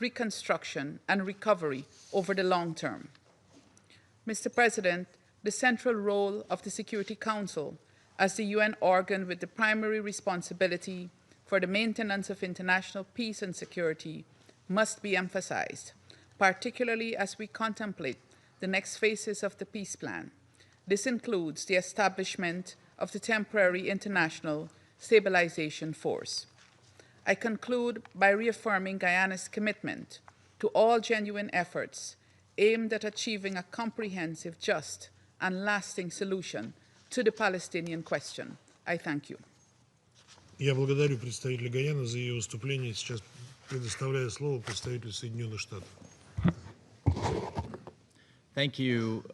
reconstruction, and recovery over the long term. Mr. President, the central role of the Security Council as the UN organ with the primary responsibility for the maintenance of international peace and security must be emphasized, particularly as we contemplate the next phases of the peace plan. This includes the establishment of the temporary international stabilization force. I conclude by reaffirming Guyana's commitment to all genuine efforts aimed at achieving a comprehensive, just, and lasting solution to the Palestinian question. I thank you. Я благодарю представителя Гаяны за ее выступление. Сейчас предоставляю слово представителю Соединенных Штатов. Thank you,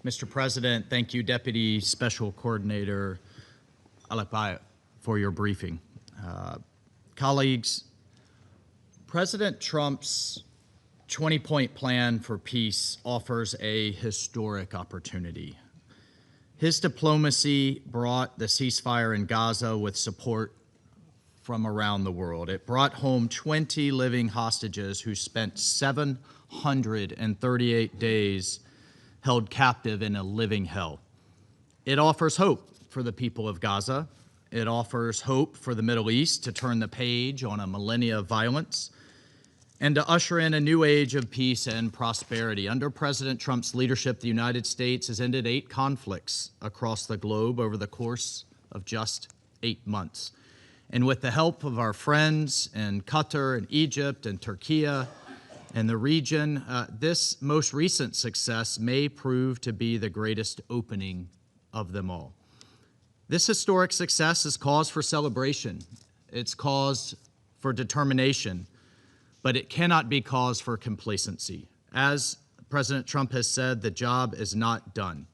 Mr. President. Thank you, Deputy Special Coordinator Alapai, for your briefing. Colleagues, President Trump's 20-point plan for peace offers a historic opportunity. His diplomacy brought the ceasefire in Gaza with support from around the world. It brought home 20 living hostages who spent 738 days held captive in a living hell. It offers hope for the people of Gaza. It offers hope for the Middle East to turn the page on a millennia of violence and to usher in a new age of peace and prosperity. Under President Trump's leadership, the United States has ended 8 conflicts across the globe over the course of just 8 months. And with the help of our friends in Qatar and Egypt and Turkey and the region, this most recent success may prove to be the greatest opening of them all. This historic success is cause for celebration. It's cause for determination, but it cannot be cause for complacency. As President Trump has said, the job is not done.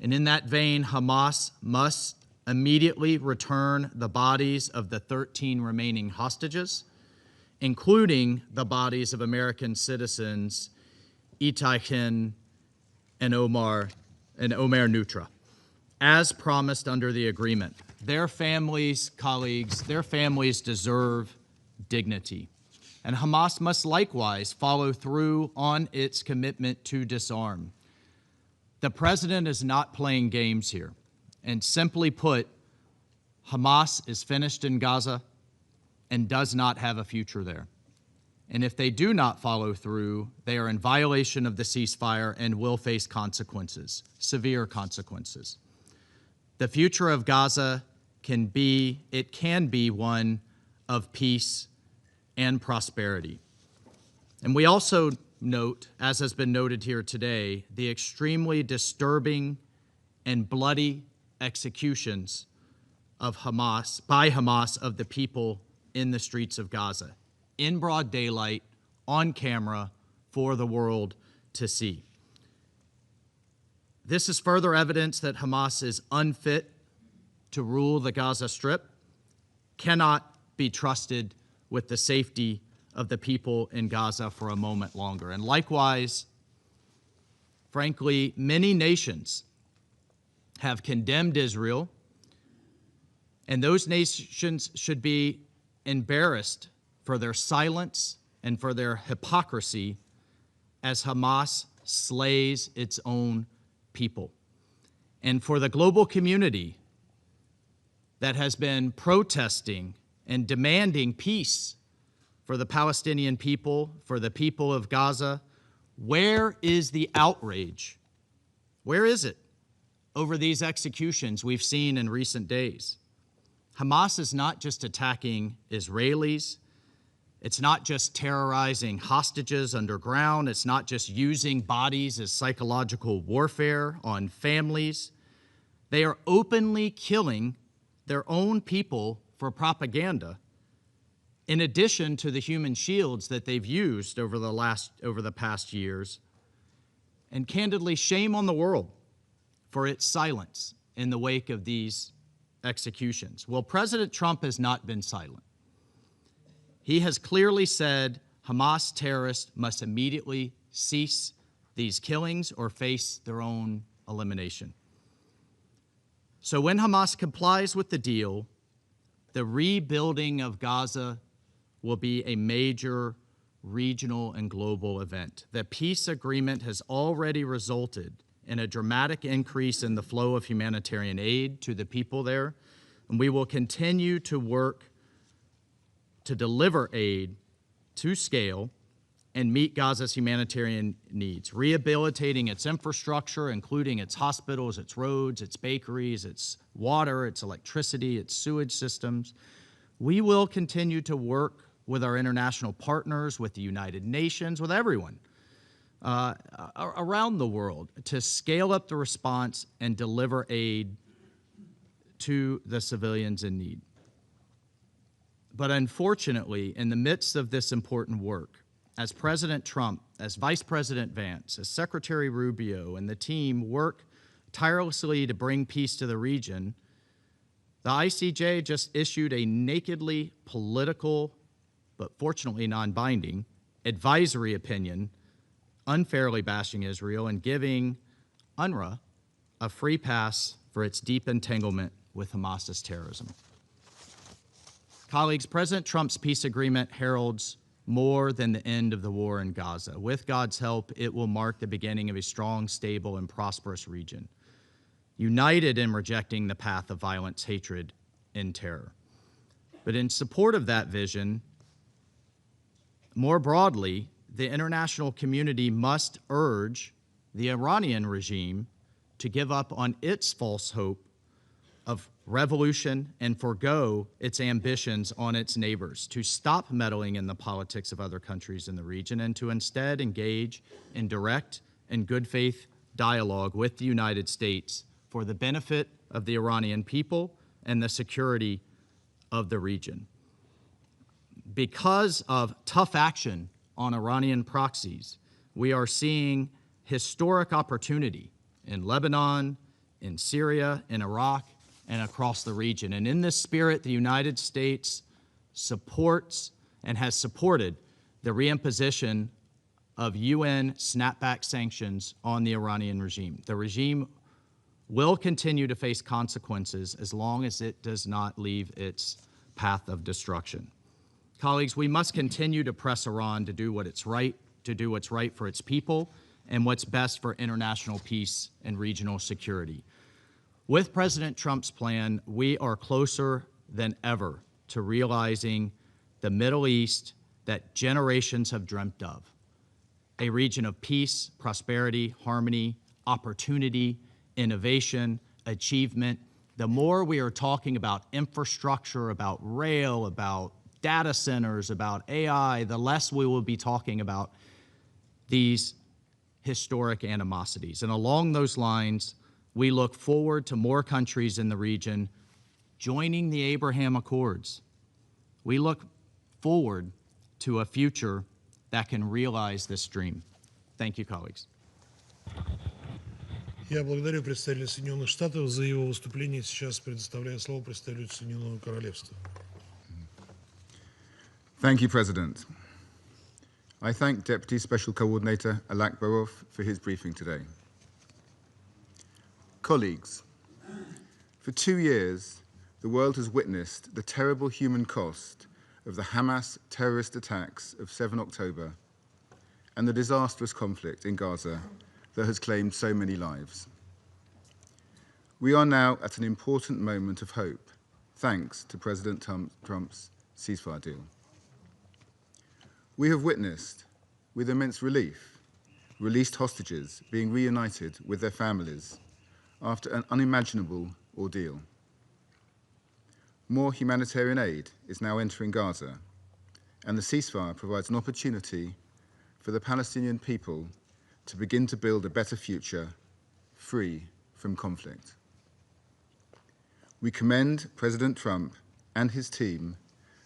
And in that vein, Hamas must immediately return the bodies of the 13 remaining hostages, including the bodies of American citizens Itai Khin and Omer Nutra, as promised under the agreement. Their families, colleagues, their families deserve dignity. And Hamas must likewise follow through on its commitment to disarm. The president is not playing games here. And simply put, Hamas is finished in Gaza and does not have a future there. And if they do not follow through, they are in violation of the ceasefire and will face consequences, severe consequences. The future of Gaza can be one of peace and prosperity. And we also note, as has been noted here today, the extremely disturbing and bloody executions of by Hamas of the people in the streets of Gaza, in broad daylight, on camera, for the world to see. This is further evidence that Hamas is unfit to rule the Gaza Strip, cannot be trusted with the safety of the people in Gaza for a moment longer. And likewise, frankly, many nations have condemned Israel, and those nations should be embarrassed for their silence and for their hypocrisy as Hamas slays its own people. And for the global community that has been protesting and demanding peace for the Palestinian people, for the people of Gaza, where is the outrage? Where is it over these executions we've seen in recent days? Hamas is not just attacking Israelis. It's not just terrorizing hostages underground. It's not just using bodies as psychological warfare on families. They are openly killing their own people for propaganda, in addition to the human shields that they've used over the past years. And candidly, shame on the world for its silence in the wake of these executions. Well, President Trump has not been silent. He has clearly said Hamas terrorists must immediately cease these killings or face their own elimination. So when Hamas complies with the deal, the rebuilding of Gaza will be a major regional, and global event. The peace agreement has already resulted in a dramatic increase in the flow of humanitarian aid to the people there, and we will continue to work to deliver aid to scale and meet Gaza's humanitarian needs, rehabilitating its infrastructure, including its hospitals, its roads, its bakeries, its water, its electricity, its sewage systems. We will continue to work with our international partners, with the United Nations, with everyone around the world to scale up the response and deliver aid to the civilians in need. But unfortunately, in the midst of this important work, as President Trump, as Vice President Vance, as Secretary Rubio, and the team work tirelessly to bring peace to the region, the ICJ just issued a nakedly political, but fortunately non-binding, advisory opinion, unfairly bashing Israel and giving UNRWA a free pass for its deep entanglement with Hamas's terrorism. Colleagues, President Trump's peace agreement heralds more than the end of the war in Gaza. With God's help, it will mark the beginning of a strong, stable, and prosperous region, united in rejecting the path of violence, hatred, and terror. But in support of that vision, more broadly, the international community must urge the Iranian regime to give up on its false hope of revolution and forego its ambitions on its neighbors, to stop meddling in the politics of other countries in the region, and to instead engage in direct and good faith dialogue with the United States for the benefit of the Iranian people and the security of the region. Because of tough action on Iranian proxies, we are seeing historic opportunity in Lebanon, in Syria, in Iraq, and across the region. And in this spirit, the United States supports and has supported the reimposition of UN snapback sanctions on the Iranian regime. The regime will continue to face consequences as long as it does not leave its path of destruction. Colleagues, we must continue to press Iran to do what's right for its people and what's best for international peace and regional security. With President Trump's plan, we are closer than ever to realizing the Middle East that generations have dreamt of, a region of peace, prosperity, harmony, opportunity, innovation, achievement. The more we are talking about infrastructure, about rail, about data centers, about AI, the less we will be talking about these historic animosities. And along those lines, we look forward to more countries in the region joining the Abraham Accords. We look forward to a future that can realize this dream. Thank you, colleagues. Я благодарю представителя Соединенных Штатов за его выступление. Сейчас предоставляю слово представителю Соединенного Королевства. Thank you, President. I thank Deputy Special Coordinator Alak Barov for his briefing today. Colleagues, for 2 years, the world has witnessed the terrible human cost of the Hamas terrorist attacks of 7 October and the disastrous conflict in Gaza that has claimed so many lives. We are now at an important moment of hope, thanks to President Trump's ceasefire deal. We have witnessed, with immense relief, released hostages being reunited with their families after an unimaginable ordeal. More humanitarian aid is now entering Gaza, and the ceasefire provides an opportunity for the Palestinian people to begin to build a better future, free from conflict. We commend President Trump and his team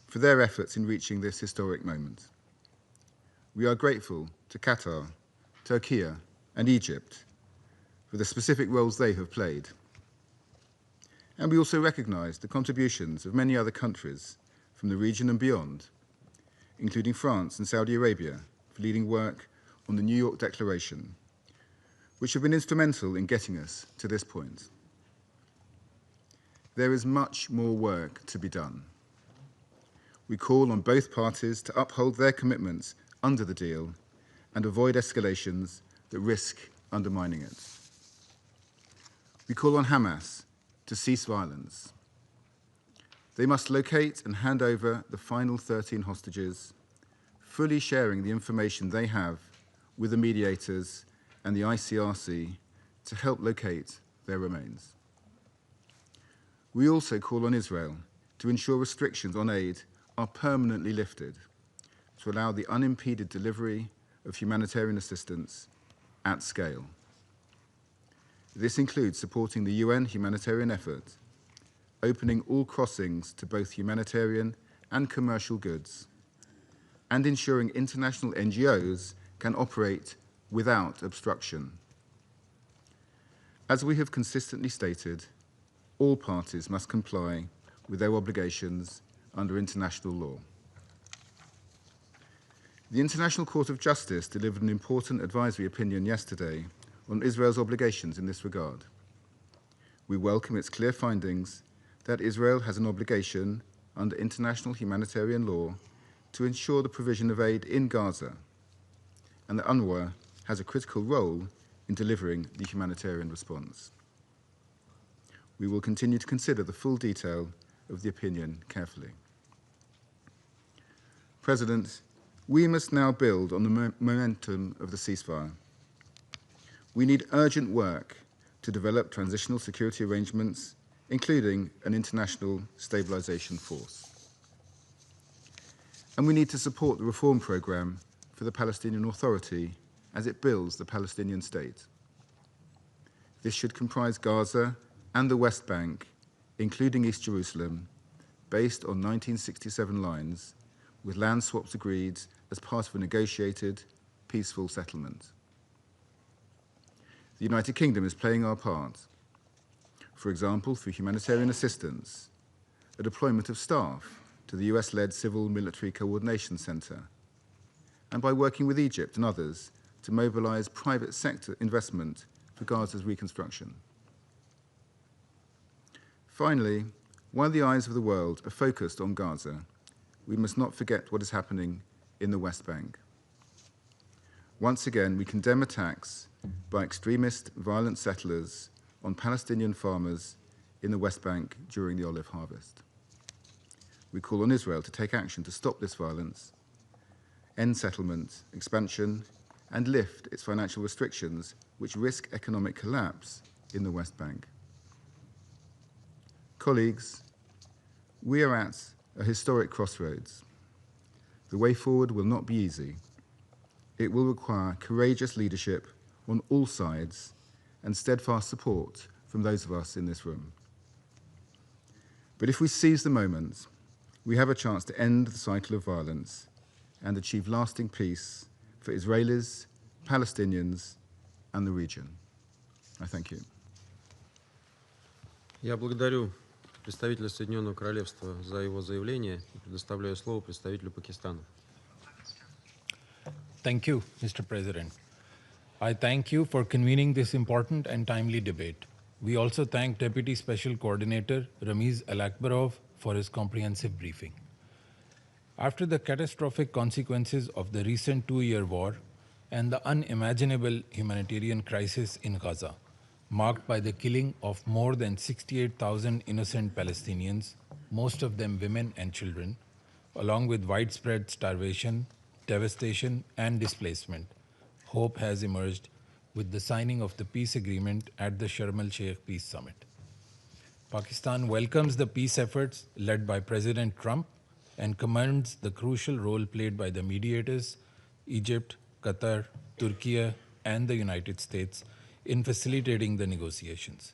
for their efforts in reaching this historic moment. We are grateful to Qatar, Turkey, and Egypt for the specific roles they have played. And we also recognize the contributions of many other countries from the region and beyond, including France and Saudi Arabia, for leading work on the New York Declaration, which have been instrumental in getting us to this point. There is much more work to be done. We call on both parties to uphold their commitments under the deal and avoid escalations that risk undermining it. We call on Hamas to cease violence. They must locate and hand over the final 13 hostages, fully sharing the information they have with the mediators and the ICRC to help locate their remains. We also call on Israel to ensure restrictions on aid are permanently lifted to allow the unimpeded delivery of humanitarian assistance at scale. This includes supporting the UN humanitarian effort, opening all crossings to both humanitarian and commercial goods, and ensuring international NGOs can operate without obstruction. As we have consistently stated, all parties must comply with their obligations under international law. The International Court of Justice delivered an important advisory opinion yesterday on Israel's obligations in this regard. We welcome its clear findings that Israel has an obligation under international humanitarian law to ensure the provision of aid in Gaza, and that UNRWA has a critical role in delivering the humanitarian response. We will continue to consider the full detail of the opinion carefully. President, we must now build on the momentum of the ceasefire. We need urgent work to develop transitional security arrangements, including an international stabilization force. And we need to support the reform program for the Palestinian Authority as it builds the Palestinian state. This should comprise Gaza and the West Bank, including East Jerusalem, based on 1967 lines, with land swaps agreed as part of a negotiated, peaceful settlement. The United Kingdom is playing our part, for example, through humanitarian assistance, a deployment of staff to the US-led Civil Military Coordination Center, and by working with Egypt and others to mobilize private sector investment for Gaza's reconstruction. Finally, while the eyes of the world are focused on Gaza, we must not forget what is happening in the West Bank. Once again, we condemn attacks by extremist, violent settlers on Palestinian farmers in the West Bank during the olive harvest. We call on Israel to take action to stop this violence, end settlement, expansion, and lift its financial restrictions which risk economic collapse in the West Bank. Colleagues, we are at a historic crossroads. The way forward will not be easy. It will require courageous leadership on all sides and steadfast support from those of us in this room. But if we seize the moment, we have a chance to end the cycle of violence and achieve lasting peace for Israelis, Palestinians, and the region. I thank you. Я благодарю представителя Соединенного Королевства за его заявление и предоставляю слово представителю Пакистана. Thank you, Mr. President. I thank you for convening this important and timely debate. We also thank Deputy Special Coordinator Ramiz Alakbarov for his comprehensive briefing. After the catastrophic consequences of the recent two-year war and the unimaginable humanitarian crisis in Gaza, marked by the killing of more than 68,000 innocent Palestinians, most of them women and children, along with widespread starvation, devastation, and displacement, hope has emerged with the signing of the peace agreement at the Sharm el-Sheikh Peace Summit. Pakistan welcomes the peace efforts led by President Trump and commends the crucial role played by the mediators, Egypt, Qatar, Turkey, and the United States in facilitating the negotiations.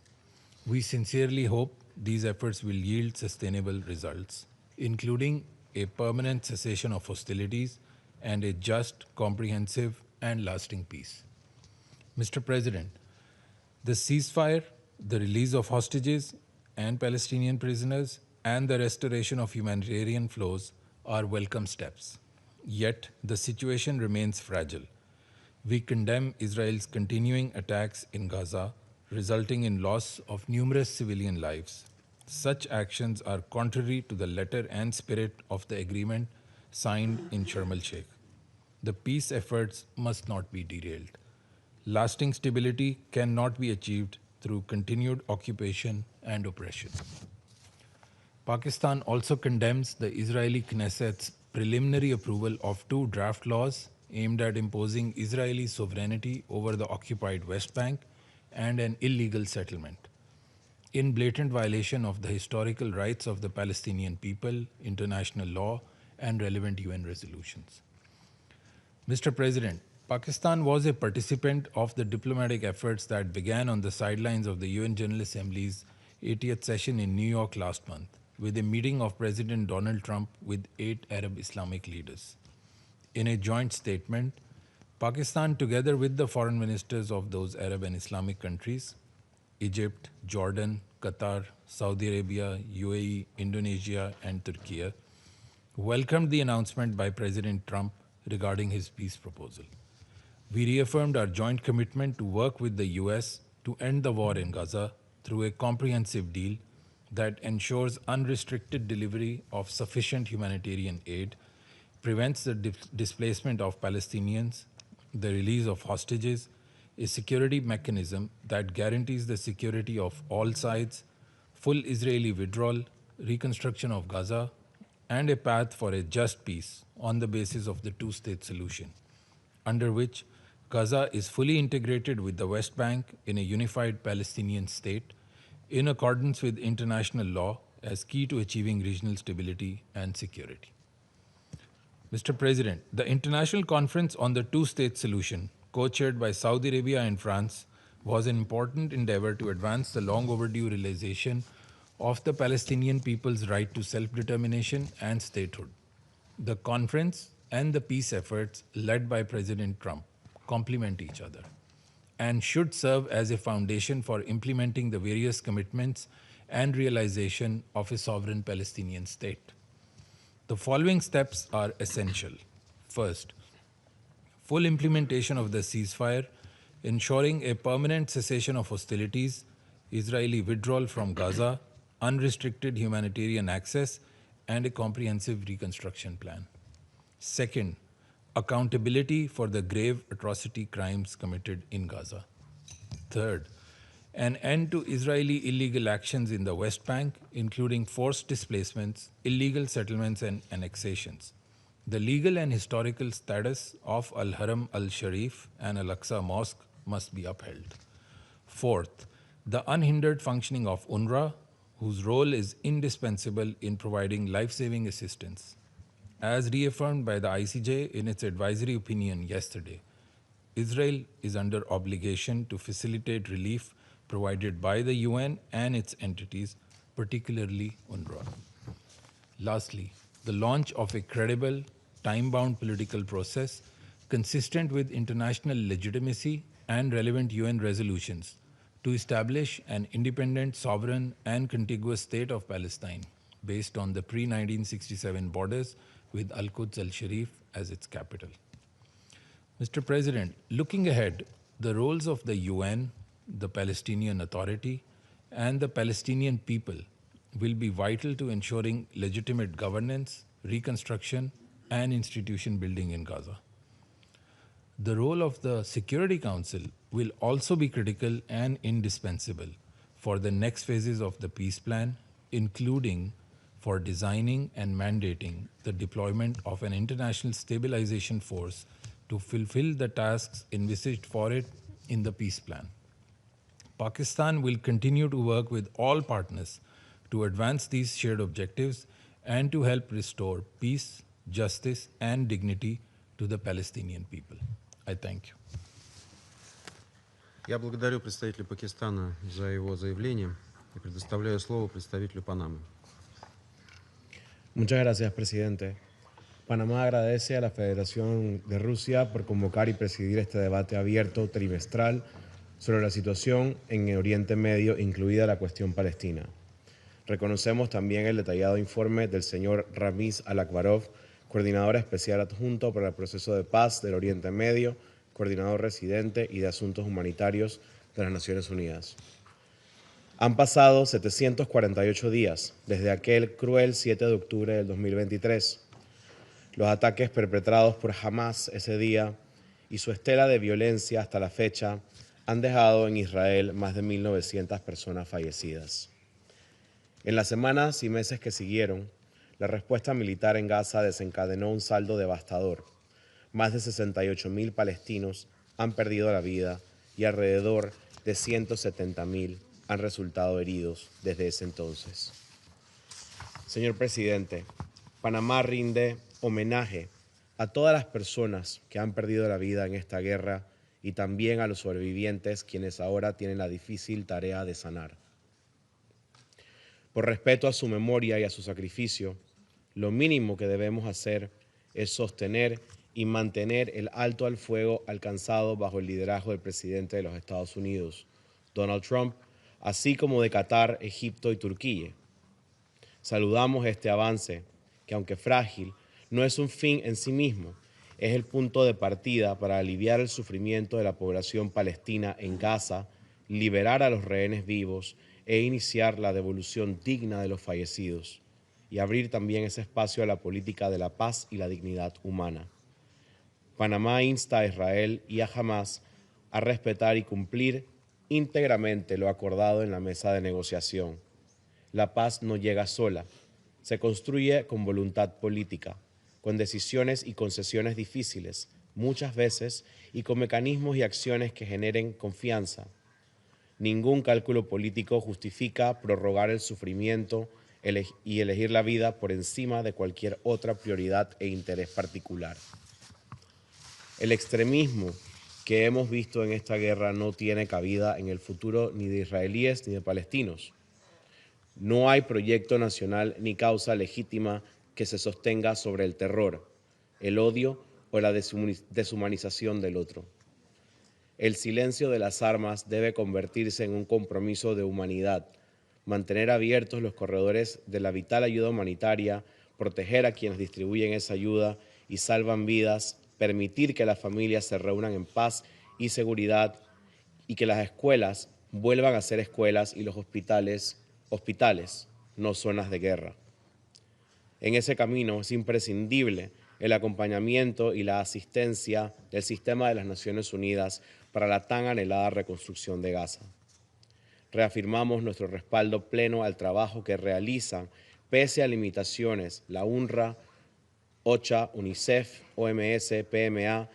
We sincerely hope these efforts will yield sustainable results, including a permanent cessation of hostilities and a just, comprehensive, and lasting peace. Mr. President, the ceasefire, the release of hostages and Palestinian prisoners, and the restoration of humanitarian flows are welcome steps. Yet, the situation remains fragile. We condemn Israel's continuing attacks in Gaza, resulting in loss of numerous civilian lives. Such actions are contrary to the letter and spirit of the agreement signed in Sharm el-Sheikh. the peace efforts must not be derailed. Lasting stability cannot be achieved through continued occupation and oppression. Pakistan also condemns the Israeli Knesset's preliminary approval of 2 draft laws aimed at imposing Israeli sovereignty over the occupied West Bank and an illegal settlement, in blatant violation of the historical rights of the Palestinian people, international law, and relevant UN resolutions. Mr. President, Pakistan was a participant of the diplomatic efforts that began on the sidelines of the UN General Assembly's 80th session in New York last month, with a meeting of President Donald Trump with 8 Arab Islamic leaders. In a joint statement, Pakistan, together with the foreign ministers of those Arab and Islamic countries, Egypt, Jordan, Qatar, Saudi Arabia, UAE, Indonesia, and Turkey, welcomed the announcement by President Trump regarding his peace proposal. We reaffirmed our joint commitment to work with the US to end the war in Gaza through a comprehensive deal that ensures unrestricted delivery of sufficient humanitarian aid, prevents the displacement of Palestinians, the release of hostages, a security mechanism that guarantees the security of all sides, full Israeli withdrawal, reconstruction of Gaza, and a path for a just peace on the basis of the two-state solution, under which Gaza is fully integrated with the West Bank in a unified Palestinian state in accordance with international law as key to achieving regional stability and security. Mr. President, the International Conference on the Two-State Solution, co-chaired by Saudi Arabia and France, was an important endeavor to advance the long overdue realization of the Palestinian people's right to self-determination and statehood. The conference and the peace efforts led by President Trump complement each other and should serve as a foundation for implementing the various commitments and realization of a sovereign Palestinian state. The following steps are essential. First, full implementation of the ceasefire, ensuring a permanent cessation of hostilities, Israeli withdrawal from Gaza, unrestricted humanitarian access, and a comprehensive reconstruction plan. Second, accountability for the grave atrocity crimes committed in Gaza. Third, an end to Israeli illegal actions in the West Bank, including forced displacements, illegal settlements, and annexations. The legal and historical status of Al-Haram al-Sharif and Al-Aqsa Mosque must be upheld. Fourth, the unhindered functioning of UNRWA, whose role is indispensable in providing life-saving assistance. As reaffirmed by the ICJ in its advisory opinion yesterday, Israel is under obligation to facilitate relief provided by the UN and its entities, particularly UNRWA. Lastly, the launch of a credible, time-bound political process consistent with international legitimacy and relevant UN resolutions to establish an independent, sovereign, and contiguous state of Palestine based on the pre-1967 borders with Al-Quds al-Sharif as its capital. Mr. President, looking ahead, the roles of the UN, the Palestinian Authority, and the Palestinian people will be vital to ensuring legitimate governance, reconstruction, and institution building in Gaza. The role of the Security Council will also be critical and indispensable for the next phases of the peace plan, including for designing and mandating the deployment of an international stabilization force to fulfill the tasks envisaged for it in the peace plan. Pakistan will continue to work with all partners to advance these shared objectives and to help restore peace, justice, and dignity to the Palestinian people. I thank you. Я благодарю представителя Пакистана за его заявление и предоставляю слово представителю Панамы. Muchas gracias, presidente. Panamá agradece a la Federación de Rusia por convocar y presidir este debate abierto trimestral sobre la situación en Oriente Medio, incluida la cuestión palestina. Reconocemos también el detallado informe del señor Ramiz Al-Akbarov, coordinador especial adjunto para el proceso de paz del Oriente Medio, coordinador residente y de asuntos humanitarios de las Naciones Unidas. Han pasado 748 días desde aquel cruel 7 de octubre del 2023. Los ataques perpetrados por Hamas ese día y su estela de violencia hasta la fecha han dejado en Israel más de 1.900 personas fallecidas. En las semanas y meses que siguieron, la respuesta militar en Gaza desencadenó un saldo devastador. Más de 68.000 palestinos han perdido la vida y alrededor de 170.000 han resultado heridos desde ese entonces. Señor presidente, Panamá rinde homenaje a todas las personas que han perdido la vida en esta guerra y también a los sobrevivientes quienes ahora tienen la difícil tarea de sanar. Por respeto a su memoria y a su sacrificio, lo mínimo que debemos hacer es sostener y mantener el alto al fuego alcanzado bajo el liderazgo del presidente de los Estados Unidos, Donald Trump, así como de Qatar, Egipto y Turquía. Saludamos este avance, que aunque frágil, no es un fin en sí mismo, es el punto de partida para aliviar el sufrimiento de la población palestina en Gaza, liberar a los rehenes vivos e iniciar la devolución digna de los fallecidos, y abrir también ese espacio a la política de la paz y la dignidad humana. Panamá insta a Israel y a Hamas a respetar y cumplir íntegramente lo acordado en la mesa de negociación. La paz no llega sola, se construye con voluntad política, con decisiones y concesiones difíciles, muchas veces, y con mecanismos y acciones que generen confianza. Ningún cálculo político justifica prorrogar el sufrimiento y elegir la vida por encima de cualquier otra prioridad e interés particular. El extremismo que hemos visto en esta guerra no tiene cabida en el futuro ni de israelíes ni de palestinos. No hay proyecto nacional ni causa legítima que se sostenga sobre el terror, el odio o la deshumanización del otro. El silencio de las armas debe convertirse en un compromiso de humanidad, mantener abiertos los corredores de la vital ayuda humanitaria, proteger a quienes distribuyen esa ayuda y salvan vidas, permitir que las familias se reúnan en paz y seguridad y que las escuelas vuelvan a ser escuelas y los hospitales, no zonas de guerra. En ese camino es imprescindible el acompañamiento y la asistencia del sistema de las Naciones Unidas para la tan anhelada reconstrucción de Gaza. Reafirmamos nuestro respaldo pleno al trabajo que realizan, pese a limitaciones, la UNRWA, OCHA, UNICEF, OMS, PMA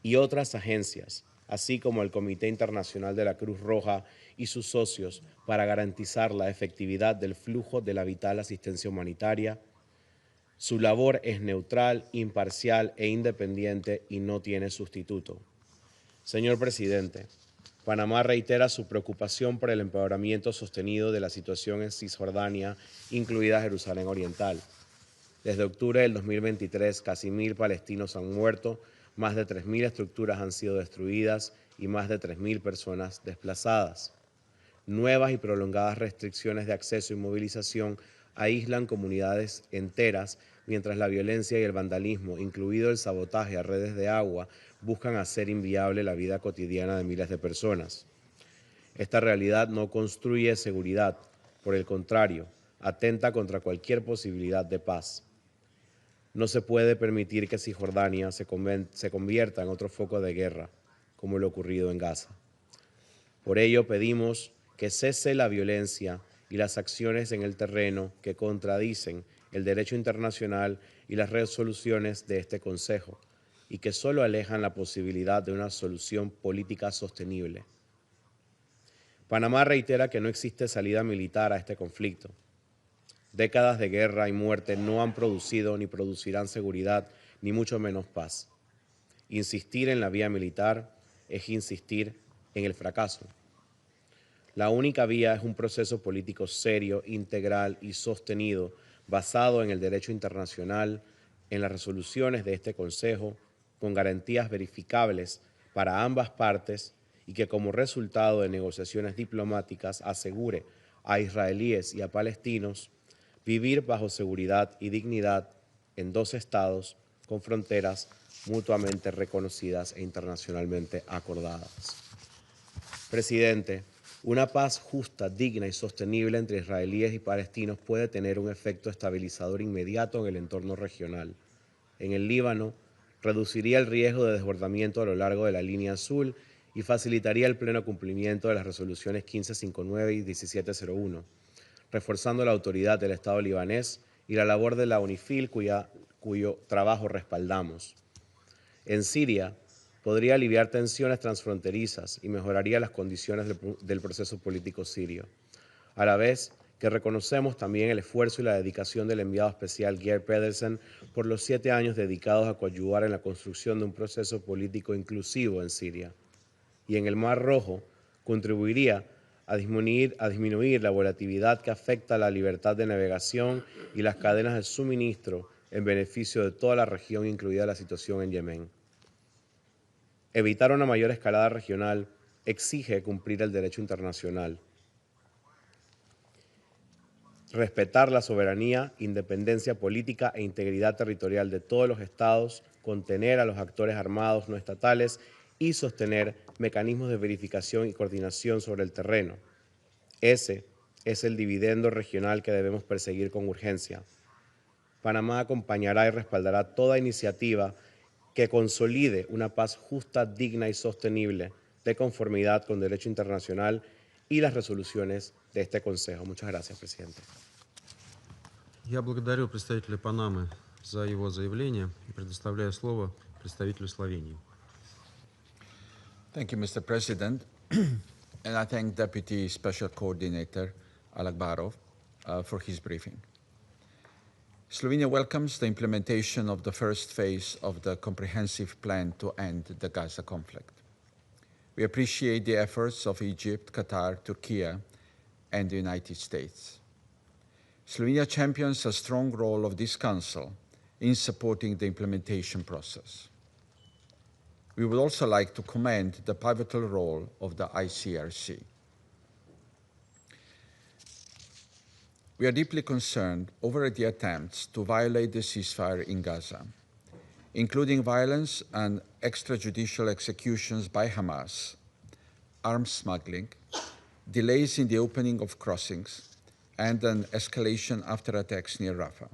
y otras agencias, así como el Comité Internacional de la Cruz Roja y sus socios, para garantizar la efectividad del flujo de la vital asistencia humanitaria. Su labor es neutral, imparcial e independiente y no tiene sustituto. Señor presidente, Panamá reitera su preocupación por el empeoramiento sostenido de la situación en Cisjordania, incluida Jerusalén Oriental. Desde octubre del 2023, casi 1.000 palestinos han muerto, más de 3.000 estructuras han sido destruidas y más de 3.000 personas desplazadas. Nuevas y prolongadas restricciones de acceso y movilización aíslan comunidades enteras, mientras la violencia y el vandalismo, incluido el sabotaje a redes de agua, buscan hacer inviable la vida cotidiana de miles de personas. Esta realidad no construye seguridad, por el contrario, atenta contra cualquier posibilidad de paz. No se puede permitir que Cisjordania se convierta en otro foco de guerra, como lo ocurrido en Gaza. Por ello pedimos que cese la violencia y las acciones en el terreno que contradicen el derecho internacional y las resoluciones de este Consejo, y que solo alejan la posibilidad de una solución política sostenible. Panamá reitera que no existe salida militar a este conflicto. Décadas de guerra y muerte no han producido ni producirán seguridad, ni mucho menos paz. Insistir en la vía militar es insistir en el fracaso. La única vía es un proceso político serio, integral y sostenido, basado en el derecho internacional, en las resoluciones de este Consejo, con garantías verificables para ambas partes y que como resultado de negociaciones diplomáticas asegure a israelíes y a palestinos vivir bajo seguridad y dignidad en dos estados con fronteras mutuamente reconocidas e internacionalmente acordadas. Presidente, una paz justa, digna y sostenible entre israelíes y palestinos puede tener un efecto estabilizador inmediato en el entorno regional. en el Líbano reduciría el riesgo de desbordamiento a lo largo de la línea azul y facilitaría el pleno cumplimiento de las resoluciones 1559 y 1701, reforzando la autoridad del Estado libanés y la labor de la UNIFIL cuyo trabajo respaldamos. En Siria, podría aliviar tensiones transfronterizas y mejoraría las condiciones del proceso político sirio, a la vez que reconocemos también el esfuerzo y la dedicación del enviado especial Geir Pedersen por los 7 años dedicados a coadyuvar en la construcción de un proceso político inclusivo en Siria. Y en el Mar Rojo contribuiría a disminuir la volatilidad que afecta a la libertad de navegación y las cadenas de suministro en beneficio de toda la región, incluida la situación en Yemen. Evitar una mayor escalada regional exige cumplir el derecho internacional, respetar la soberanía, independencia política e integridad territorial de todos los estados, contener a los actores armados no estatales y sostener mecanismos de verificación y coordinación sobre el terreno. Ese es el dividendo regional que debemos perseguir con urgencia. Panamá acompañará y respaldará toda iniciativa que consolide una paz justa, digna y sostenible de conformidad con derecho internacional y las resoluciones de este Consejo. Muchas gracias, presidente. Я благодарю представителя Панамы за его заявление и предоставляю слово представителю Словении. Thank you, Mr. President. And I thank Deputy Special Coordinator Alakbarov for his briefing. Slovenia welcomes the implementation of the first phase of the comprehensive plan to end the Gaza conflict. We appreciate the efforts of Egypt, Qatar, Turkey, and the United States. Slovenia champions a strong role of this Council in supporting the implementation process. We would also like to commend the pivotal role of the ICRC. We are deeply concerned over the attempts to violate the ceasefire in Gaza, including violence and extrajudicial executions by Hamas, arms smuggling, delays in the opening of crossings, and an escalation after attacks near Rafah.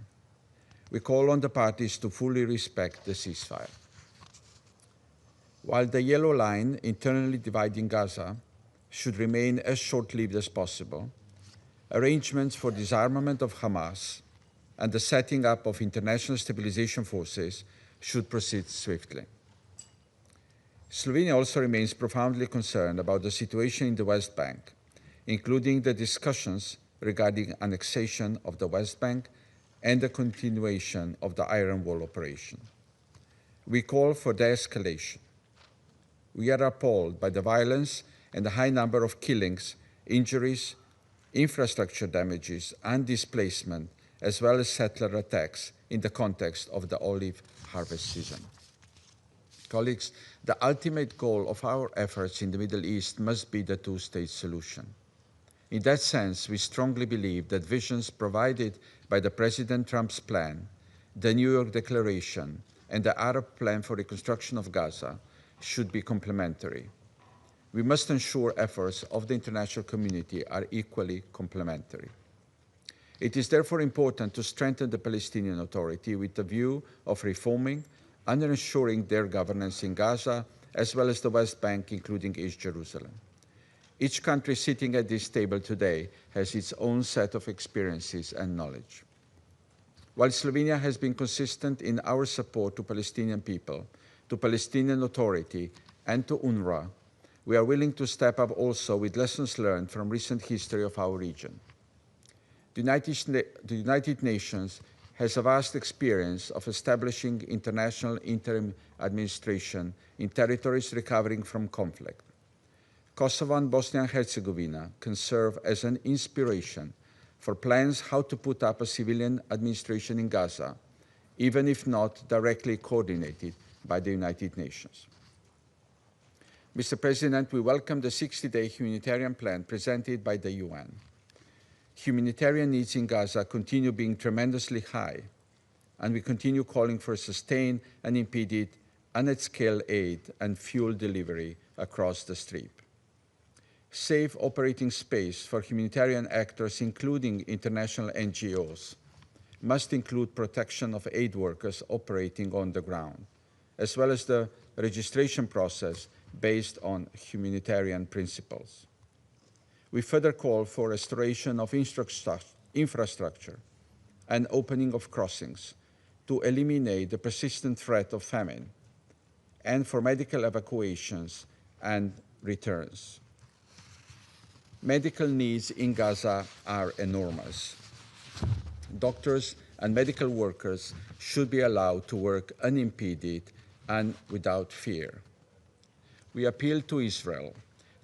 We call on the parties to fully respect the ceasefire. While the yellow line internally dividing Gaza should remain as short-lived as possible, arrangements for disarmament of Hamas and the setting up of international stabilization forces should proceed swiftly. Slovenia also remains profoundly concerned about the situation in the West Bank, including the discussions regarding annexation of the West Bank and the continuation of the Iron Wall operation. We call for de-escalation. We are appalled by the violence and the high number of killings, injuries, infrastructure damages, and displacement, as well as settler attacks in the context of the olive harvest season. Colleagues, the ultimate goal of our efforts in the Middle East must be the two-state solution. In that sense, we strongly believe that visions provided by the President Trump's plan, the New York Declaration, and the Arab Plan for Reconstruction of Gaza should be complementary. We must ensure efforts of the international community are equally complementary. It is therefore important to strengthen the Palestinian Authority with the view of reforming and ensuring their governance in Gaza, as well as the West Bank, including East Jerusalem. Each country sitting at this table today has its own set of experiences and knowledge. While Slovenia has been consistent in our support to Palestinian people, to Palestinian Authority, and to UNRWA, we are willing to step up also with lessons learned from recent history of our region. The United Nations has a vast experience of establishing international interim administration in territories recovering from conflict. Kosovo and Bosnia and Herzegovina can serve as an inspiration for plans how to put up a civilian administration in Gaza, even if not directly coordinated by the United Nations. Mr. President, we welcome the 60-day humanitarian plan presented by the UN. Humanitarian needs in Gaza continue being tremendously high, and we continue calling for sustained, unimpeded, and at-scale aid and fuel delivery across the Strip. Safe operating space for humanitarian actors, including international NGOs, must include protection of aid workers operating on the ground, as well as the registration process based on humanitarian principles. We further call for restoration of infrastructure and opening of crossings to eliminate the persistent threat of famine, and for medical evacuations and returns. Medical needs in Gaza are enormous. Doctors and medical workers should be allowed to work unimpeded and without fear. We appeal to Israel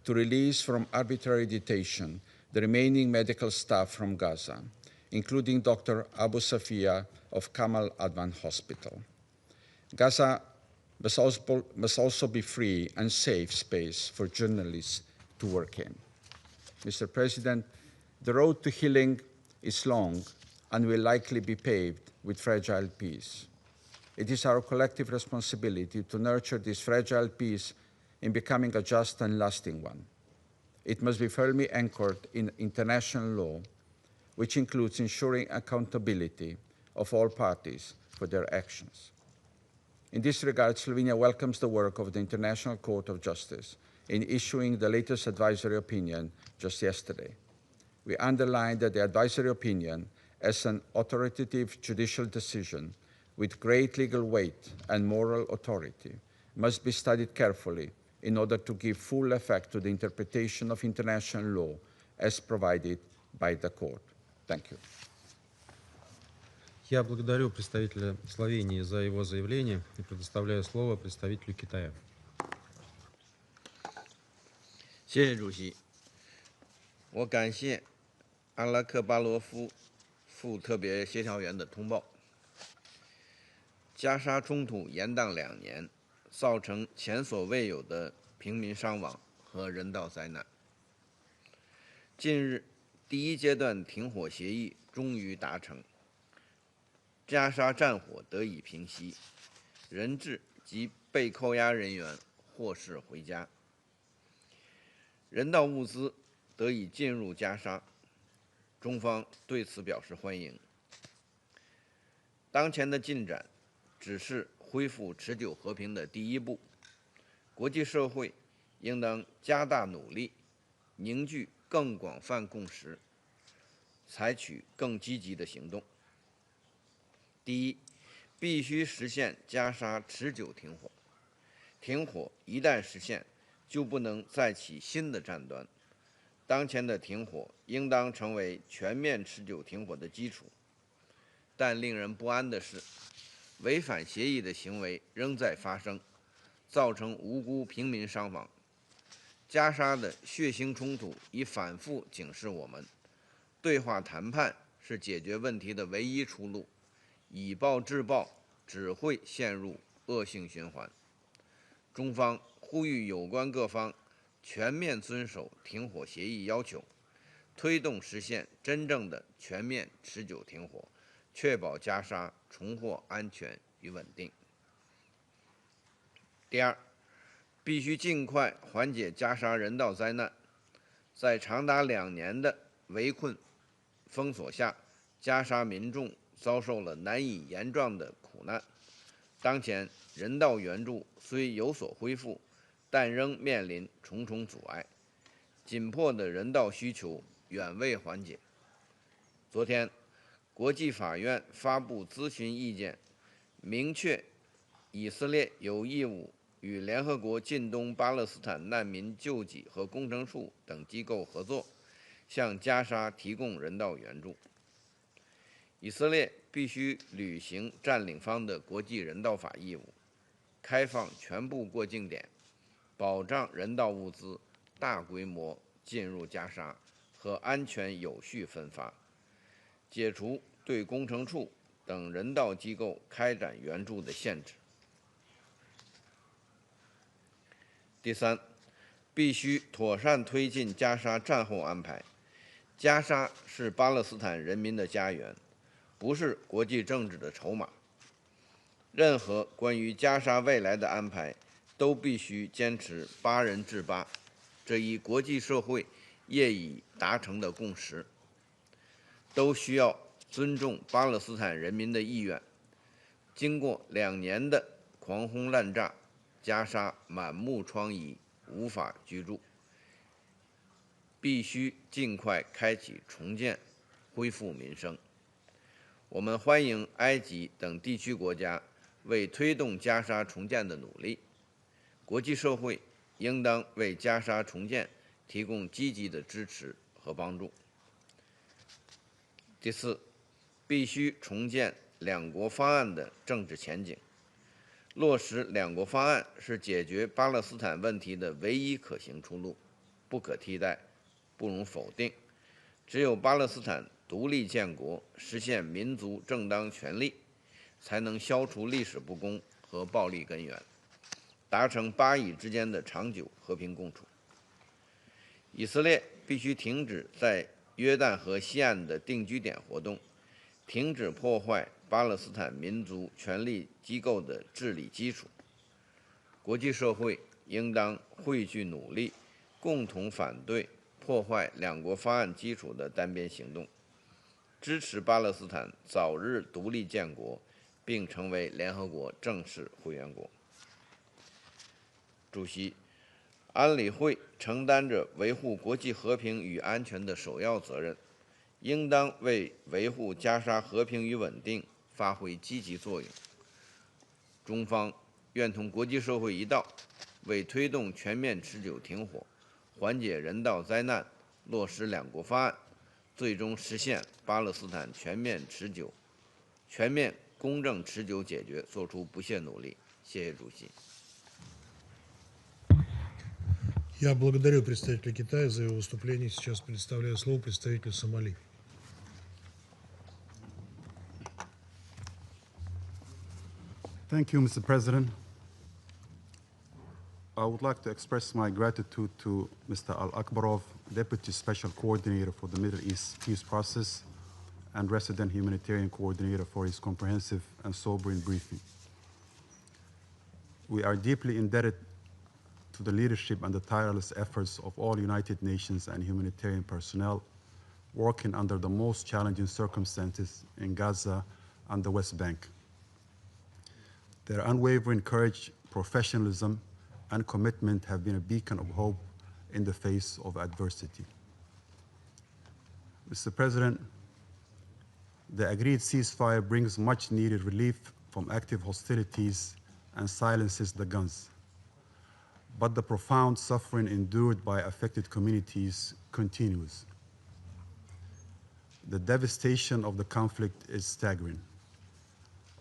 to release from arbitrary detention the remaining medical staff from Gaza, including Dr. Abu Safia of Kamal Adwan Hospital. Gaza must also be free and safe space for journalists to work in. Mr. President, the road to healing is long and will likely be paved with fragile peace. It is our collective responsibility to nurture this fragile peace in becoming a just and lasting one. It must be firmly anchored in international law, which includes ensuring accountability of all parties for their actions. In this regard, Slovenia welcomes the work of the International Court of Justice in issuing the latest advisory opinion just yesterday. We underline that the advisory opinion, as an authoritative judicial decision with great legal weight and moral authority, must be studied carefully in order to give full effect to the interpretation of international law as provided by the court. Thank you. Я благодарю представителя Словении за его заявление и предоставляю слово представителю Китая. 谢谢主席。我感谢阿拉克巴罗夫副特别协调员的通报。加沙冲突延宕2年，造成前所未有的平民伤亡和人道灾难。近日，第1阶段停火协议终于达成，加沙战火得以平息，人质及被扣押人员获释回家，人道物资得以进入加沙，中方对此表示欢迎。当前的进展只是恢复持久和平的第一步，国际社会应当加大努力，凝聚更广泛共识，采取更积极的行动。第一，必须实现加沙持久停火。停火一旦实现，就不能再起新的战端。当前的停火应当成为全面持久停火的基础。但令人不安的是，违反协议的行为仍在发生，造成无辜平民伤亡。加沙的血腥冲突已反复警示我们，对话谈判是解决问题的唯一出路，以暴制暴只会陷入恶性循环。中方呼吁有关各方全面遵守停火协议要求，推动实现真正的全面持久停火，确保加沙重获安全与稳定。第二，必须尽快缓解加沙人道灾难。在长达2年的围困封锁下，加沙民众遭受了难以言状的苦难。当前人道援助虽有所恢复，但仍面临重重阻碍，紧迫的人道需求远未缓解。昨天，国际法院发布咨询意见，明确以色列有义务与联合国近东巴勒斯坦难民救济和工程处等机构合作，向加沙提供人道援助。以色列必须履行占领方的国际人道法义务，开放全部过境点，保障人道物资大规模进入加沙和安全有序分发，解除对工程处等人道机构开展援助的限制。第三，必须妥善推进加沙战后安排。加沙是巴勒斯坦人民的家园，不是国际政治的筹码。任何关于加沙未来的安排，都必须坚持8人制8这一国际社会业已达成的共识，都需要尊重巴勒斯坦人民的意愿。经过2年的狂轰滥炸，加沙满目疮痍，无法居住，必须尽快开启重建，恢复民生。我们欢迎埃及等地区国家为推动加沙重建的努力，国际社会应当为加沙重建提供积极的支持和帮助。第四，必须重建两国方案的政治前景。落实两国方案是解决巴勒斯坦问题的唯一可行出路，不可替代，不容否定。只有巴勒斯坦独立建国，实现民族正当权利，才能消除历史不公和暴力根源，达成巴以之间的长久和平共处。以色列必须停止在约旦河西岸的定居点活动，停止破坏巴勒斯坦民族权力机构的治理基础。国际社会应当汇聚努力，共同反对破坏两国方案基础的单边行动，支持巴勒斯坦早日独立建国，并成为联合国正式会员国。主席，安理会承担着维护国际和平与安全的首要责任，应当为维护加沙和平与稳定发挥积极作用。中方愿同国际社会一道，为推动全面持久停火、缓解人道灾难、落实两国方案，最终实现巴勒斯坦全面公正持久解决做出不懈努力。谢谢主席。Я благодарю представителя Китая за его выступление. Сейчас предоставляю слово представителю Сомали. Thank you, Mr. President. I would like to express my gratitude to Mr. Al-Akbarov, Deputy Special Coordinator for the Middle East Peace Process and Resident Humanitarian Coordinator for his comprehensive and sobering briefing. We are deeply indebted to the leadership and the tireless efforts of all United Nations and humanitarian personnel working under the most challenging circumstances in Gaza and the West Bank. Their unwavering courage, professionalism, and commitment have been a beacon of hope in the face of adversity. Mr. President, the agreed ceasefire brings much needed relief from active hostilities and silences the guns. But the profound suffering endured by affected communities continues. The devastation of the conflict is staggering.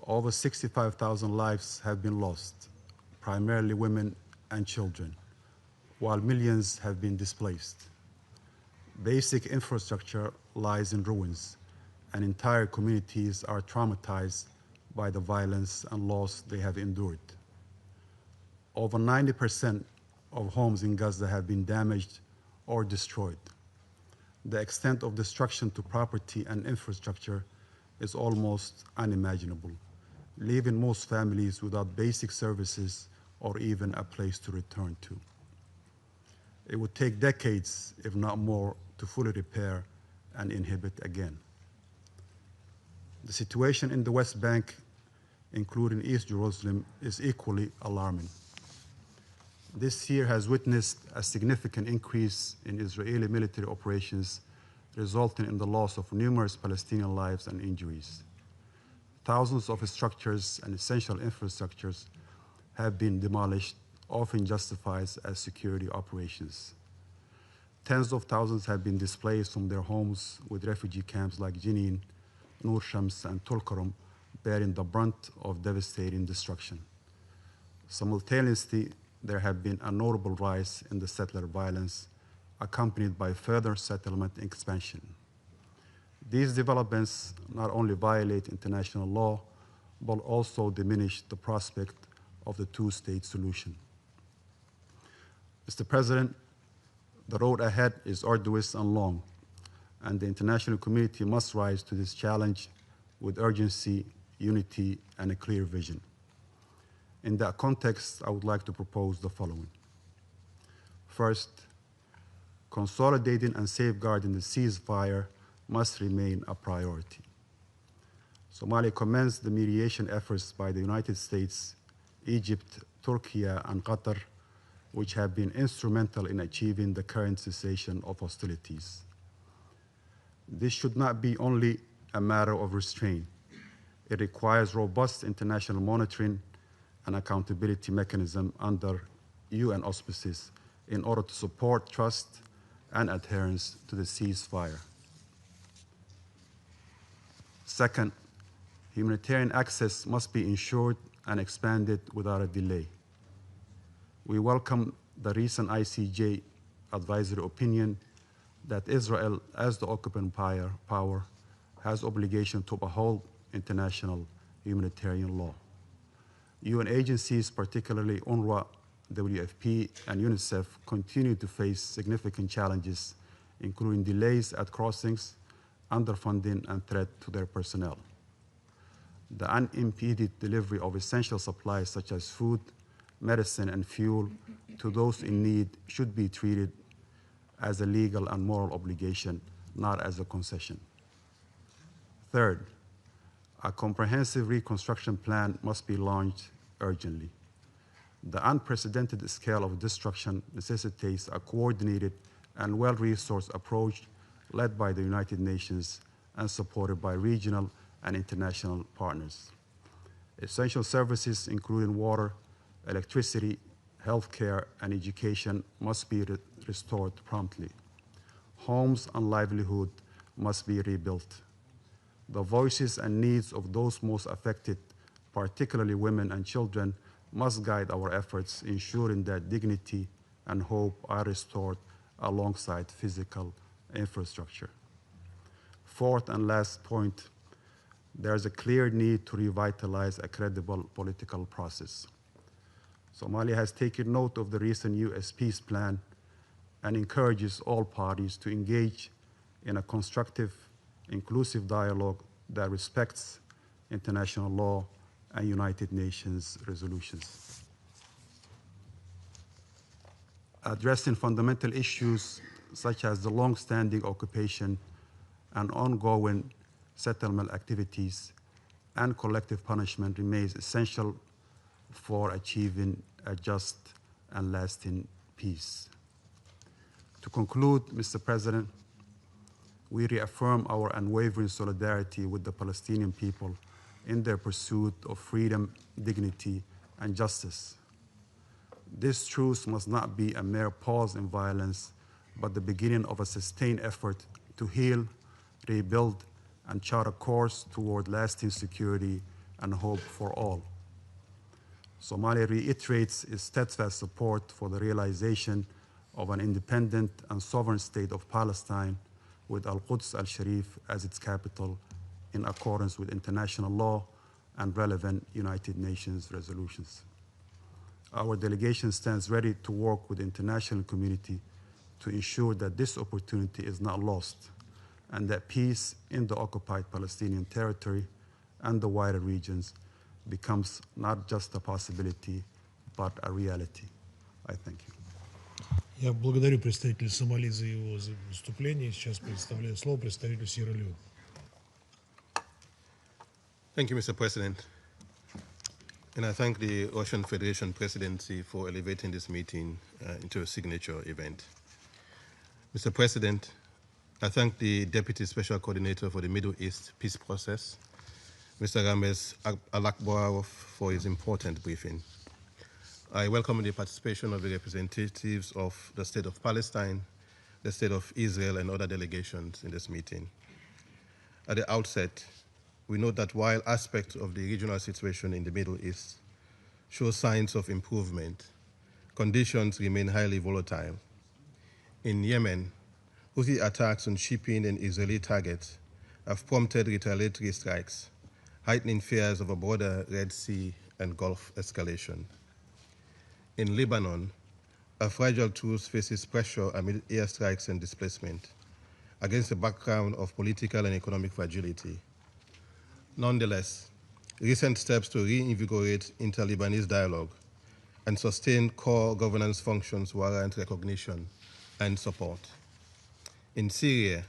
Over 65,000 lives have been lost, primarily women and children, while millions have been displaced. Basic infrastructure lies in ruins, and entire communities are traumatized by the violence and loss they have endured. Over 90% of homes in Gaza have been damaged or destroyed. The extent of destruction to property and infrastructure is almost unimaginable, leaving most families without basic services or even a place to return to. It would take decades, if not more, to fully repair and inhabit again. The situation in the West Bank, including East Jerusalem, is equally alarming. This year has witnessed a significant increase in Israeli military operations, resulting in the loss of numerous Palestinian lives and injuries. Thousands of structures and essential infrastructures have been demolished, often justified as security operations. Tens of thousands have been displaced from their homes, with refugee camps like Jenin, Nur Shams, and Tulkarm bearing the brunt of devastating destruction. Simultaneously, there have been a notable rise in the settler violence, accompanied by further settlement expansion. These developments not only violate international law, but also diminish the prospect of the two-state solution. Mr. President, the road ahead is arduous and long, and the international community must rise to this challenge with urgency, unity, and a clear vision. In that context, I would like to propose the following. First, consolidating and safeguarding the ceasefire must remain a priority. Somalia commends the mediation efforts by the United States, Egypt, Turkey, and Qatar, which have been instrumental in achieving the current cessation of hostilities. This should not be only a matter of restraint. It requires robust international monitoring and accountability mechanism under UN auspices in order to support trust and adherence to the ceasefire. Second, humanitarian access must be ensured and expanded without a delay. We welcome the recent ICJ advisory opinion that Israel, as the occupying power, has obligation to uphold international humanitarian law. UN agencies, particularly UNRWA, WFP, and UNICEF, continue to face significant challenges, including delays at crossings, underfunding, and threat to their personnel. The unimpeded delivery of essential supplies such as food, medicine, and fuel to those in need should be treated as a legal and moral obligation, not as a concession. Third, a comprehensive reconstruction plan must be launched urgently. The unprecedented scale of destruction necessitates a coordinated and well-resourced approach led by the United Nations and supported by regional and international partners. Essential services, including water, electricity, healthcare, and education, must be restored promptly. Homes and livelihood must be rebuilt. The voices and needs of those most affected, particularly women and children, must guide our efforts, ensuring that dignity and hope are restored alongside physical infrastructure. Fourth and last point, there is a clear need to revitalize a credible political process. Somalia has taken note of the recent U.S. peace plan and encourages all parties to engage in a constructive, inclusive dialogue that respects international law and United Nations resolutions. Addressing fundamental issues such as the long-standing occupation and ongoing settlement activities and collective punishment remains essential for achieving a just and lasting peace. To conclude, Mr. President, we reaffirm our unwavering solidarity with the Palestinian people in their pursuit of freedom, dignity, and justice. This truce must not be a mere pause in violence, but the beginning of a sustained effort to heal, rebuild, and chart a course toward lasting security and hope for all. Somalia reiterates its steadfast support for the realization of an independent and sovereign state of Palestine with Al-Quds al-Sharif as its capital in accordance with international law and relevant United Nations resolutions. Our delegation stands ready to work with the international community to ensure that this opportunity is not lost and that peace in the occupied Palestinian territory and the wider regions becomes not just a possibility, but a reality. I thank you. Я благодарю представителя Сомали за его выступление. Сейчас предоставляю слово представителю Сьерра-Леоне. Thank you, Mr. President. And I thank the Russian Federation Presidency for elevating this meeting into a signature event. Mr. President, I thank the Deputy Special Coordinator for the Middle East Peace Process, Mr. Rames Alakbarov, for his important briefing. I welcome the participation of the representatives of the State of Palestine, the State of Israel, and other delegations in this meeting. At the outset, we note that while aspects of the regional situation in the Middle East show signs of improvement, conditions remain highly volatile. In Yemen, Houthi attacks on shipping and Israeli targets have prompted retaliatory strikes, heightening fears of a broader Red Sea and Gulf escalation. In Lebanon, a fragile truce faces pressure amid airstrikes and displacement, against a background of political and economic fragility. Nonetheless, recent steps to reinvigorate inter-Lebanese dialogue and sustain core governance functions warrant recognition and support. In Syria,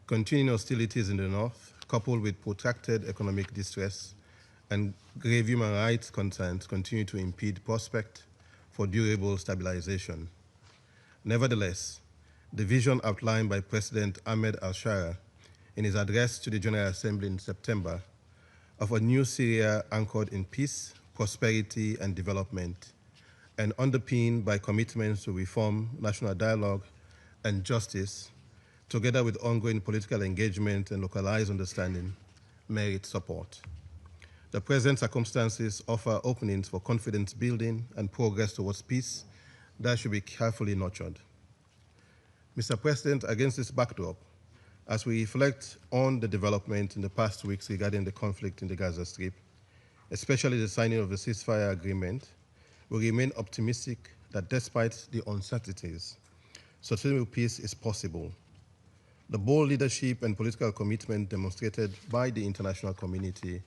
continuing hostilities in the north coupled with protracted economic distress and grave human rights concerns, continue to impede prospect for durable stabilization. Nevertheless, the vision outlined by President Ahmed al-Shara in his address to the General Assembly in September of a new Syria anchored in peace, prosperity, and development, and underpinned by commitments to reform, national dialogue, and justice, together with ongoing political engagement and localized understanding, merit support. The present circumstances offer openings for confidence building and progress towards peace that should be carefully nurtured. Mr. President, against this backdrop, as we reflect on the development in the past weeks regarding the conflict in the Gaza Strip, especially the signing of the ceasefire agreement, we remain optimistic that despite the uncertainties, sustainable peace is possible. The bold leadership and political commitment demonstrated by the international community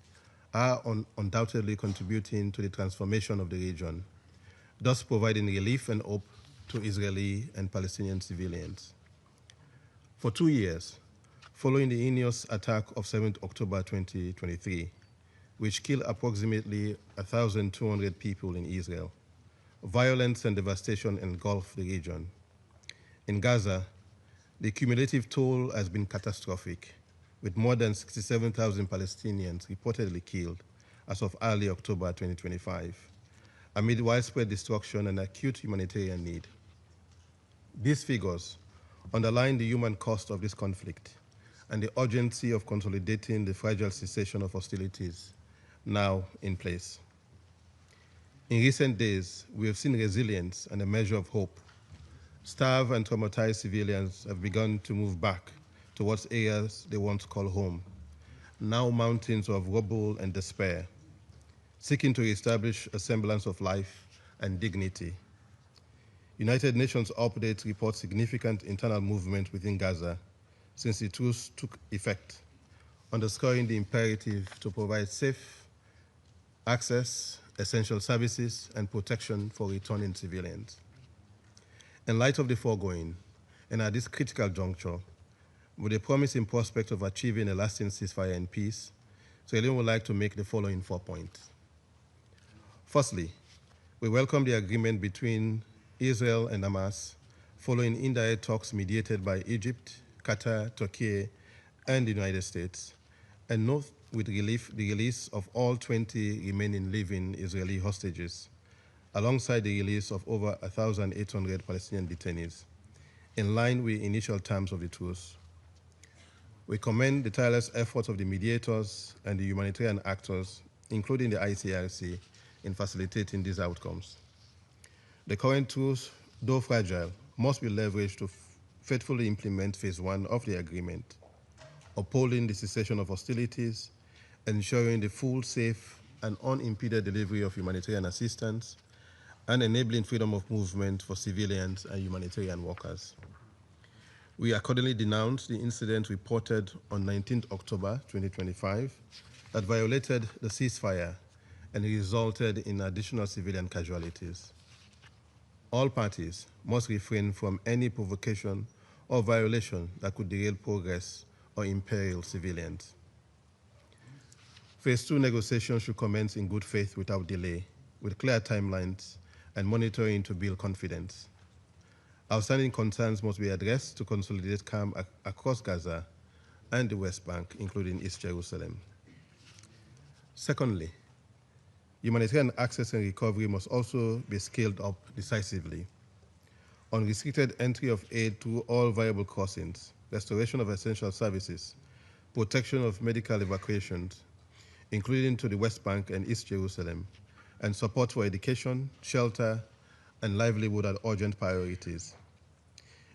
are undoubtedly contributing to the transformation of the region, thus providing relief and hope to Israeli and Palestinian civilians. For 2 years, following the heinous attack of 7th October 2023, which killed approximately 1,200 people in Israel, violence and devastation engulfed the region. In Gaza, the cumulative toll has been catastrophic, with more than 67,000 Palestinians reportedly killed as of early October 2025, amid widespread destruction and acute humanitarian need. These figures underline the human cost of this conflict and the urgency of consolidating the fragile cessation of hostilities now in place. In recent days, we have seen resilience and a measure of hope. Starved and traumatized civilians have begun to move back towards areas they once called home, now mountains of rubble and despair, seeking to reestablish a semblance of life and dignity. United Nations updates report significant internal movement within Gaza since the truce took effect, underscoring the imperative to provide safe access, essential services, and protection for returning civilians. In light of the foregoing, and at this critical juncture, with a promising prospect of achieving a lasting ceasefire and peace, Sierra Leone would like to make the following 4 points. Firstly, we welcome the agreement between Israel and Hamas following indirect talks mediated by Egypt, Qatar, Turkey, and the United States, and note with relief the release of all 20 remaining living Israeli hostages, alongside the release of over 1,800 Palestinian detainees, in line with initial terms of the truce. We commend the tireless efforts of the mediators and the humanitarian actors, including the ICRC, in facilitating these outcomes. The current truce, though fragile, must be leveraged to faithfully implement Phase 1 of the agreement, upholding the cessation of hostilities, ensuring the full, safe, and unimpeded delivery of humanitarian assistance, and enabling freedom of movement for civilians and humanitarian workers. We accordingly denounce the incident reported on 19th October 2025 that violated the ceasefire and resulted in additional civilian casualties. All parties must refrain from any provocation or violation that could derail progress or imperil civilians. Phase 2 negotiations should commence in good faith without delay, with clear timelines and monitoring to build confidence. Outstanding concerns must be addressed to consolidate calm across Gaza and the West Bank, including East Jerusalem. Secondly, humanitarian access and recovery must also be scaled up decisively. Unrestricted entry of aid through all viable crossings, restoration of essential services, protection of medical evacuations, including to the West Bank and East Jerusalem, and support for education, shelter, and livelihood are urgent priorities.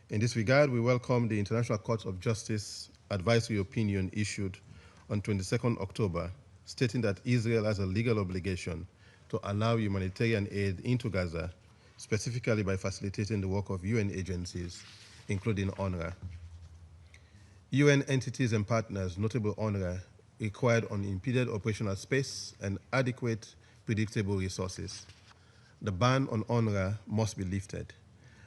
In this regard, we welcome the International Court of Justice advisory opinion issued on 22nd October, stating that Israel has a legal obligation to allow humanitarian aid into Gaza, specifically by facilitating the work of UN agencies, including UNRWA. UN entities and partners, notably UNRWA, required unimpeded operational space and adequate, predictable resources. The ban on UNRWA must be lifted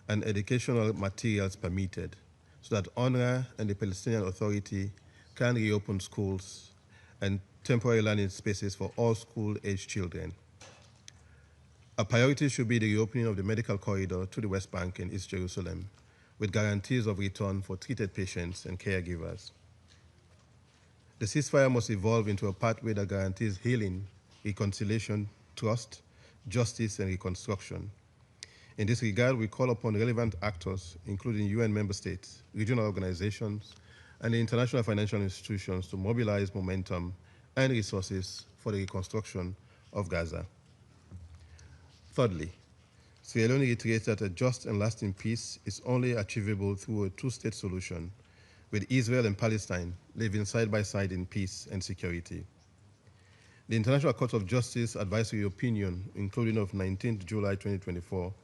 and educational materials permitted so that UNRWA and the Palestinian Authority can reopen schools and temporary learning spaces for all school-age children. A priority should be the reopening of the medical corridor to the West Bank and East Jerusalem, with guarantees of return for treated patients and caregivers. The ceasefire must evolve into a pathway that guarantees healing, reconciliation, trust, justice, and reconstruction. In this regard, we call upon relevant actors, including UN member states, regional organizations, and the international financial institutions to mobilize momentum and resources for the reconstruction of Gaza. Thirdly, Sierra Leone reiterates that a just and lasting peace is only achievable through a two-state solution, with Israel and Palestine living side by side in peace and security. The International Court of Justice advisory opinion, including of 19th July 2024,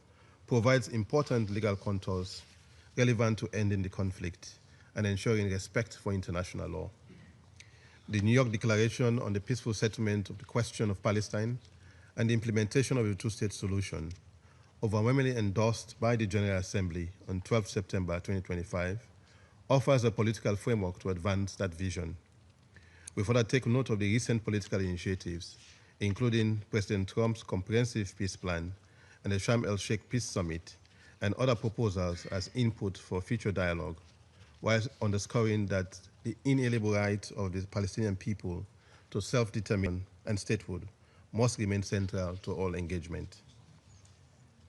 provides important legal contours relevant to ending the conflict and ensuring respect for international law. The New York Declaration on the Peaceful Settlement of the Question of Palestine and the implementation of a two-state solution, overwhelmingly endorsed by the General Assembly on 12 September 2025, offers a political framework to advance that vision. We further take note of the recent political initiatives, including President Trump's comprehensive peace plan and the Sharm el-Sheikh Peace Summit, and other proposals as input for future dialogue, while underscoring that the inalienable right of the Palestinian people to self-determination and statehood must remain central to all engagement.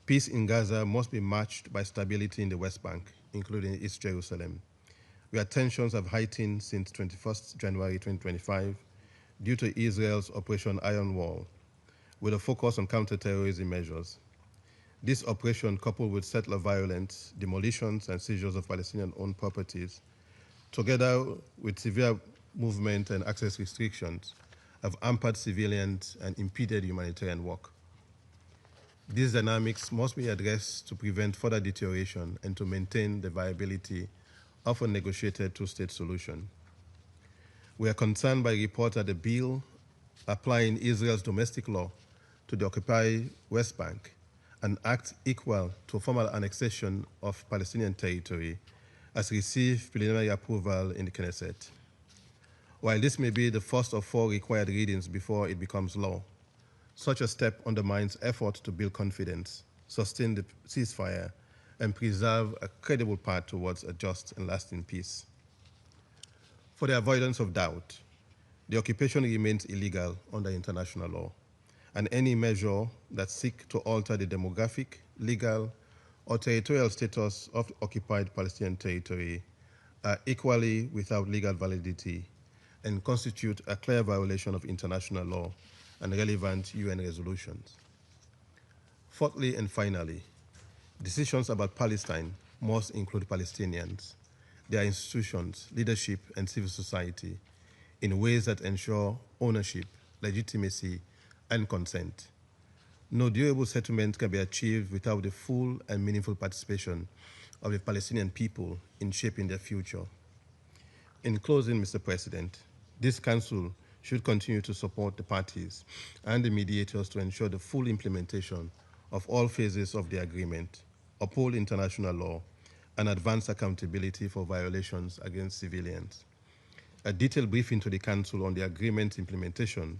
Peace in Gaza must be matched by stability in the West Bank, including East Jerusalem, where tensions have heightened since 21st January 2025 due to Israel's Operation Iron Wall, with a focus on counterterrorism measures. This operation, coupled with settler violence, demolitions, and seizures of Palestinian-owned properties, together with severe movement and access restrictions, have hampered civilians and impeded humanitarian work. These dynamics must be addressed to prevent further deterioration and to maintain the viability of a negotiated two-state solution. We are concerned by reports that the bill applying Israel's domestic law to the occupied West Bank, an act equal to formal annexation of Palestinian territory, has received preliminary approval in the Knesset. While this may be the first of 4 required readings before it becomes law, such a step undermines efforts to build confidence, sustain the ceasefire, and preserve a credible path towards a just and lasting peace. For the avoidance of doubt, the occupation remains illegal under international law, and any measure that seeks to alter the demographic, legal, or territorial status of occupied Palestinian territory are equally without legal validity and constitute a clear violation of international law and relevant UN resolutions. Fourthly and finally, decisions about Palestine must include Palestinians, their institutions, leadership, and civil society in ways that ensure ownership, legitimacy, and consent. No durable settlement can be achieved without the full and meaningful participation of the Palestinian people in shaping their future. In closing, Mr. President, this Council should continue to support the parties and the mediators to ensure the full implementation of all phases of the agreement, uphold international law, and advance accountability for violations against civilians. A detailed briefing to the Council on the agreement's implementation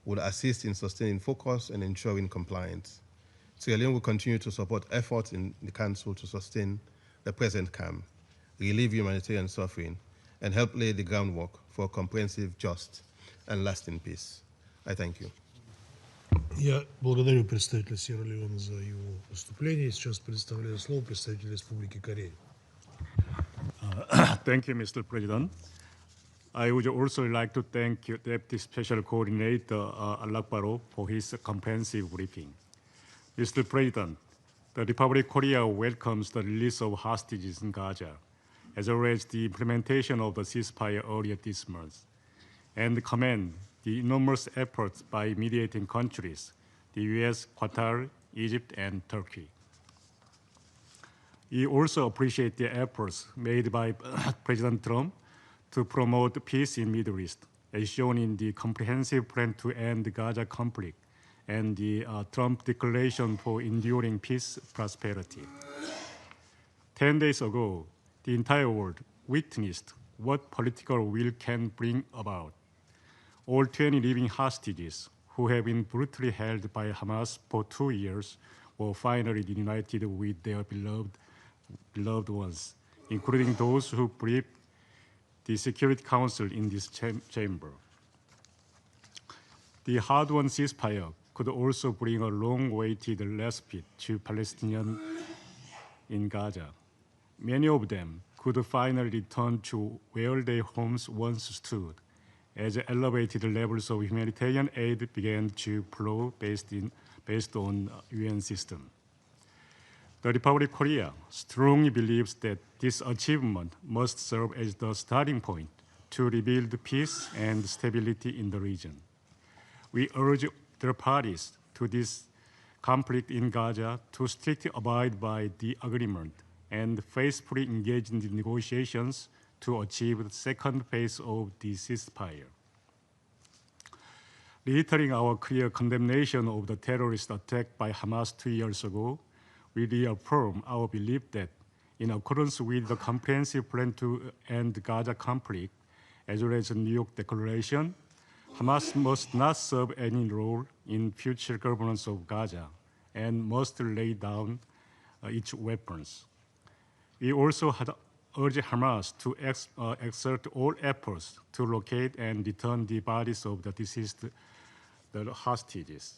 will assist in sustaining focus and ensuring compliance. Sierra Leone will continue to support efforts in the Council to sustain the present calm, relieve humanitarian suffering, and help lay the groundwork for a comprehensive, just, and lasting peace. I thank you. Я благодарю представителя Сьерра-Леоне за его выступление. Сейчас предоставляю слово представителю Республики Корея. Thank you, Mr. President. I would also like to thank Deputy Special Coordinator Alakbarov for his comprehensive briefing. Mr. President, the Republic of Korea welcomes the release of hostages in Gaza, as well as the implementation of the ceasefire earlier this month, and commend the enormous efforts by mediating countries, the US, Qatar, Egypt, and Turkey. We also appreciate the efforts made by President Trump to promote peace in the Middle East, as shown in the comprehensive plan to end the Gaza conflict and the Trump Declaration for Enduring Peace Prosperity. 10 days ago, the entire world witnessed what political will can bring about. All 20 living hostages who have been brutally held by Hamas for 2 years were finally reunited with their beloved ones, including those who briefed the Security Council in this chamber. The hard-won ceasefire could also bring a long-awaited respite to Palestinians in Gaza. Many of them could finally return to where their homes once stood, as elevated levels of humanitarian aid began to flow based on UN system. The Republic of Korea strongly believes that this achievement must serve as the starting point to rebuild peace and stability in the region. We urge the parties to this conflict in Gaza to strictly abide by the agreement and faithfully engage in the negotiations to achieve the second phase of the ceasefire. Reiterating our clear condemnation of the terrorist attack by Hamas 2 years ago, we reaffirm our belief that, in accordance with the comprehensive plan to end the Gaza conflict, as well as the New York Declaration, Hamas must not serve any role in future governance of Gaza and must lay down its weapons. We also urge Hamas to exert all efforts to locate and return the bodies of the deceased hostages.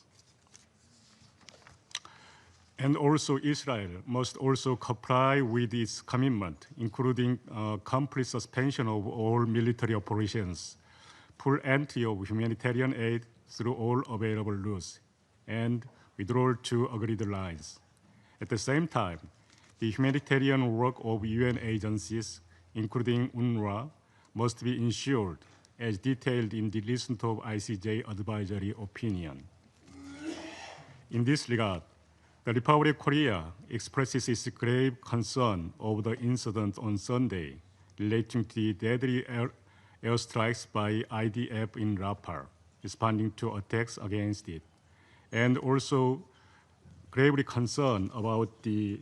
And also Israel must also comply with its commitment, including complete suspension of all military operations, full entry of humanitarian aid through all available routes, and withdrawal to agreed lines. At the same time, the humanitarian work of UN agencies, including UNRWA, must be ensured as detailed in the recent ICJ advisory opinion. In this regard, the Republic of Korea expresses its grave concern over the incident on Sunday relating to the deadly airstrikes by IDF in Rafah, responding to attacks against it, and also gravely concerned about the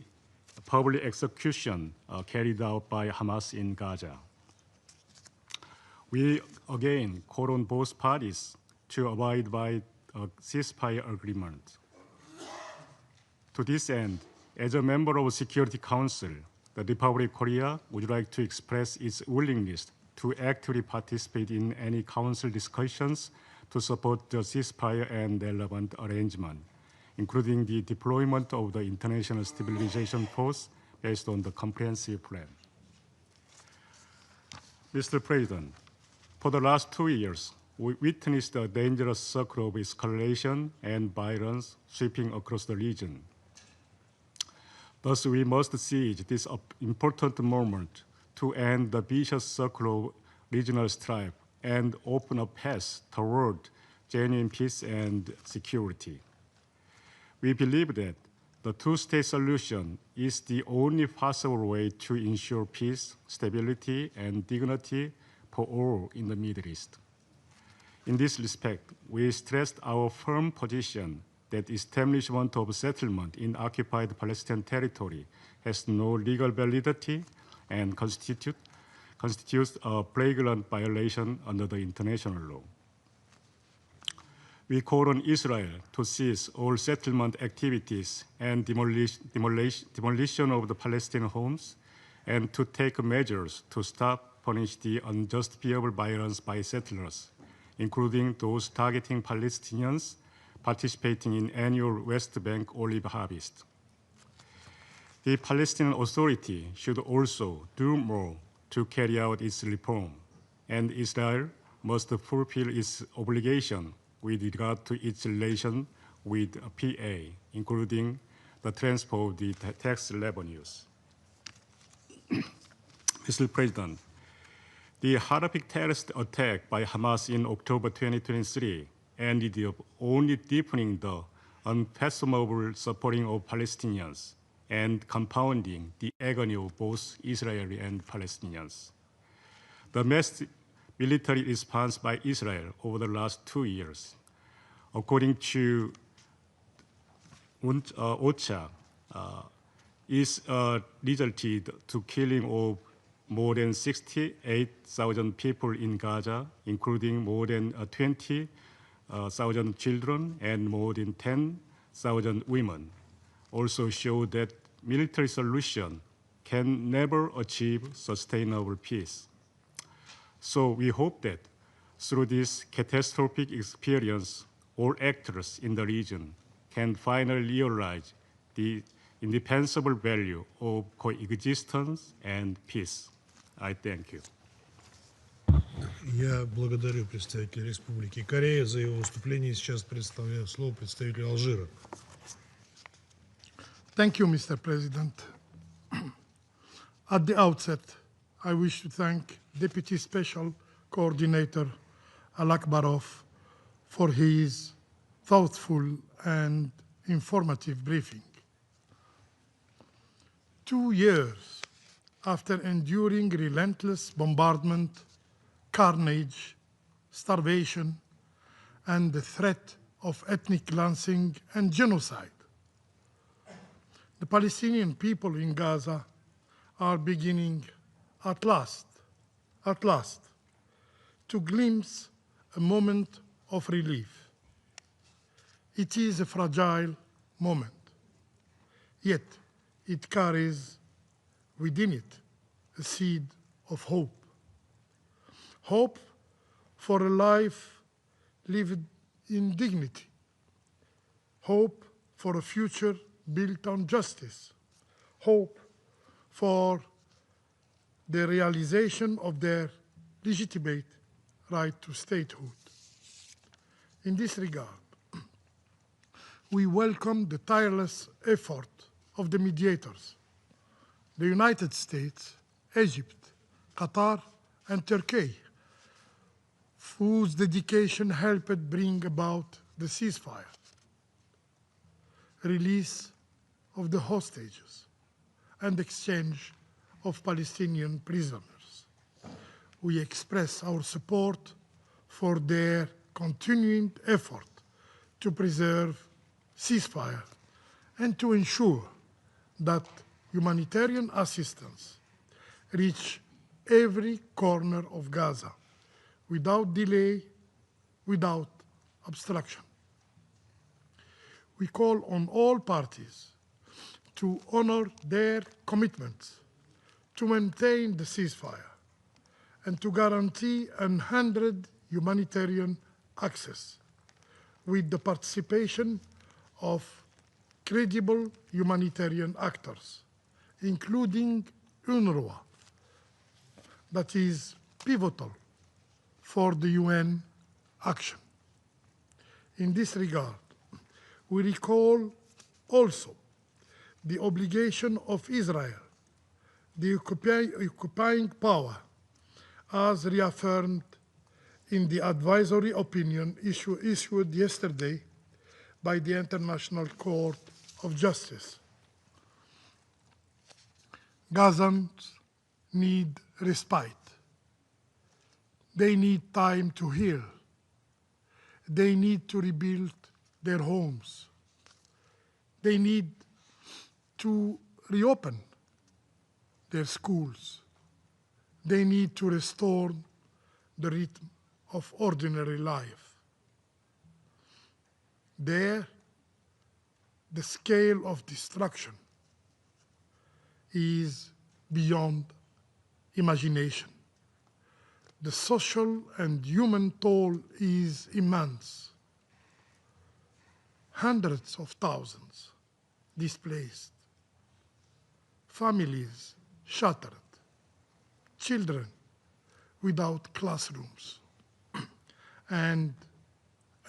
public execution carried out by Hamas in Gaza. We again call on both parties to abide by a ceasefire agreement. To this end, as a member of the Security Council, the Republic of Korea would like to express its willingness to actively participate in any Council discussions to support the ceasefire and relevant arrangement, including the deployment of the International Stabilization Force based on the comprehensive plan. Mr. President, for the last 2 years, we witnessed a dangerous circle of escalation and violence sweeping across the region. Thus, we must seize this important moment to end the vicious circle of regional strife and open a path toward genuine peace and security. We believe that the two-state solution is the only possible way to ensure peace, stability, and dignity for all in the Middle East. In this respect, we stressed our firm position that establishment of settlement in occupied Palestinian territory has no legal validity and constitutes a flagrant violation under the international law. We call on Israel to cease all settlement activities and demolition of the Palestinian homes, and to take measures to stop, punish the unjustifiable violence by settlers, including those targeting Palestinians participating in annual West Bank olive harvest. The Palestinian Authority should also do more to carry out its reform, and Israel must fulfill its obligation with regard to its relation with PA, including the transfer of the tax revenues. Mr. President, the horrific terrorist attack by Hamas in October 2023 ended up only deepening the unfathomable suffering of Palestinians and compounding the agony of both Israeli and Palestinians. The mass military response by Israel over the last 2 years, according to OCHA, is resulted to killing of more than 68,000 people in Gaza, including more than 20,000 children and more than 10,000 women, also show that military solution can never achieve sustainable peace. So we hope that through this catastrophic experience, all actors in the region can finally realize the indispensable value of coexistence and peace. I thank you. Я благодарю представителя Республики Корея за его выступление. Сейчас предоставляю слово представителю Алжира. Thank you, Mr. President. At the outset, I wish to thank Deputy Special Coordinator Al-Akbarov for his thoughtful and informative briefing. 2 years after enduring relentless bombardment, carnage, starvation, and the threat of ethnic cleansing and genocide, the Palestinian people in Gaza are beginning at last, to glimpse a moment of relief. It is a fragile moment, yet it carries within it a seed of hope. Hope for a life lived in dignity. Hope for a future built on justice. Hope for the realization of their legitimate right to statehood. In this regard, we welcome the tireless effort of the mediators, the United States, Egypt, Qatar, and Turkey, whose dedication helped bring about the ceasefire, release of the hostages, and exchange of Palestinian prisoners. We express our support for their continuing effort to preserve ceasefire and to ensure that humanitarian assistance reach every corner of Gaza without delay, without obstruction. We call on all parties to honor their commitments to maintain the ceasefire and to guarantee unhindered humanitarian access with the participation of credible humanitarian actors, including UNRWA, that is pivotal for the UN action. In this regard, we recall also the obligation of Israel, the occupying power, as reaffirmed in the advisory opinion issued yesterday by the International Court of Justice. Gazans need respite. They need time to heal. They need to rebuild their homes. They need to reopen their schools. They need to restore the rhythm of ordinary life. There, the scale of destruction is beyond imagination. The social and human toll is immense. Hundreds of thousands displaced, families shattered, children without classrooms, and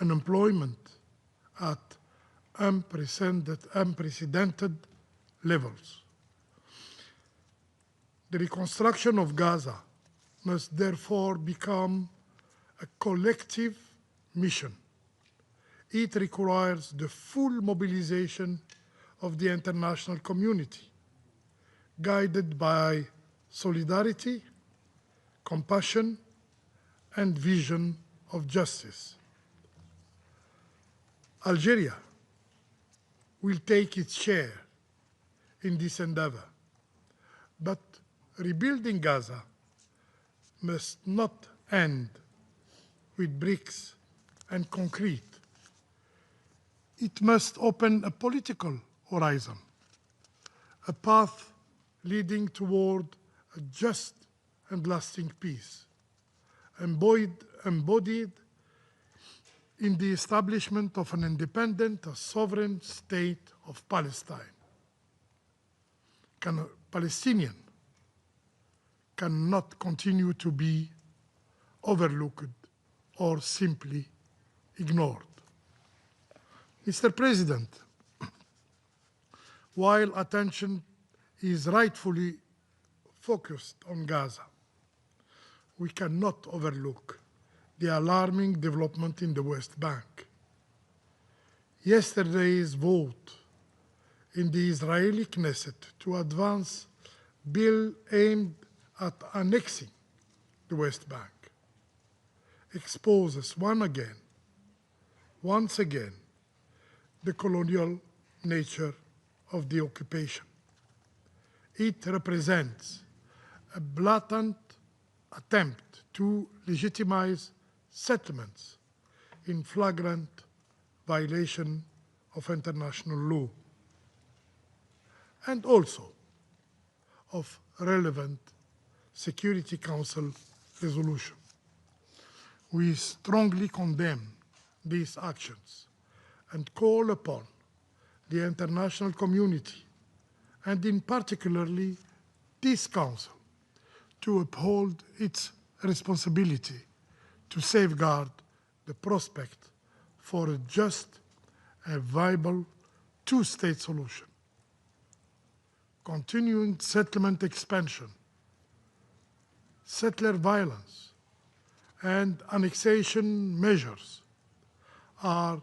unemployment at unprecedented levels. The reconstruction of Gaza must therefore become a collective mission. It requires the full mobilization of the international community, guided by solidarity, compassion, and vision of justice. Algeria will take its share in this endeavor, but Rebuilding Gaza must not end with bricks and concrete. It must open a political horizon, a path leading toward a just and lasting peace, embodied in the establishment of an independent, a sovereign state of Palestine. Palestinian cannot continue to be overlooked or simply ignored. Mr. President, while attention is rightfully focused on Gaza, we cannot overlook the alarming development in the West Bank. Yesterday's vote in the Israeli Knesset to advance bill aimed at annexing the West Bank exposes once again, the colonial nature of the occupation. It represents a blatant attempt to legitimize settlements in flagrant violation of international law and also of relevant Security Council resolution. We strongly condemn these actions and call upon the international community, and in particularly this Council, to uphold its responsibility to safeguard the prospect for a just and viable two-state solution. Continuing settlement expansion, settler violence, and annexation measures are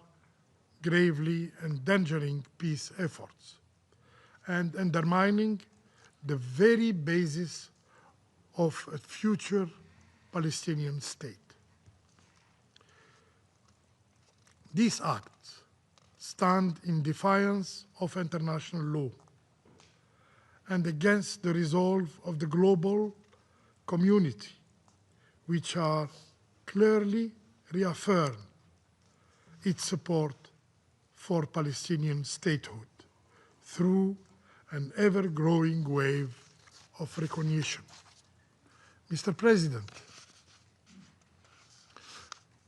gravely endangering peace efforts and undermining the very basis of a future Palestinian state. These acts stand in defiance of international law and against the resolve of the global community, which are clearly reaffirmed its support for Palestinian statehood through an ever-growing wave of recognition. Mr. President,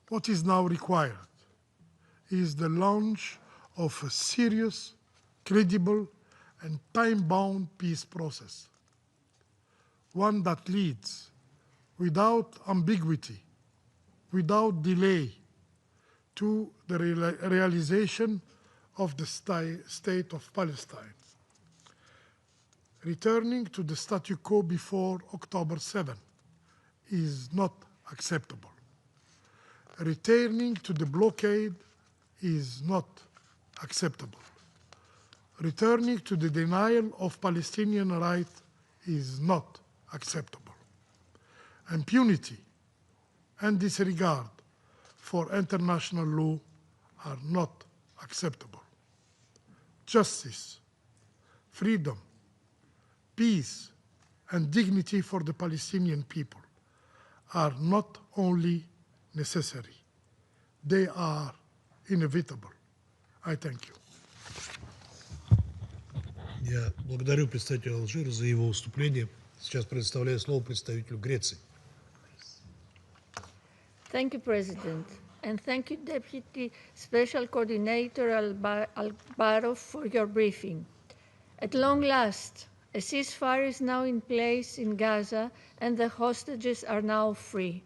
what is now required is the launch of a serious, credible, and time-bound peace process, one that leads without ambiguity, without delay, to the realization of the state of Palestine, returning to the statu quo before October 7 is not acceptable. Returning to the blockade is not acceptable. Returning to the denial of Palestinian rights is not acceptable. Impunity and disregard for international law are not acceptable. Justice, freedom, peace, and dignity for the Palestinian people are not only necessary, they are inevitable. I thank you. Я благодарю представителя Алжира за его выступление. Сейчас предоставляю слово представителю Греции. Thank you, President. And thank you, Deputy Special Coordinator Alvaro, for your briefing. At long last, a ceasefire is now in place in Gaza and the hostages are now free.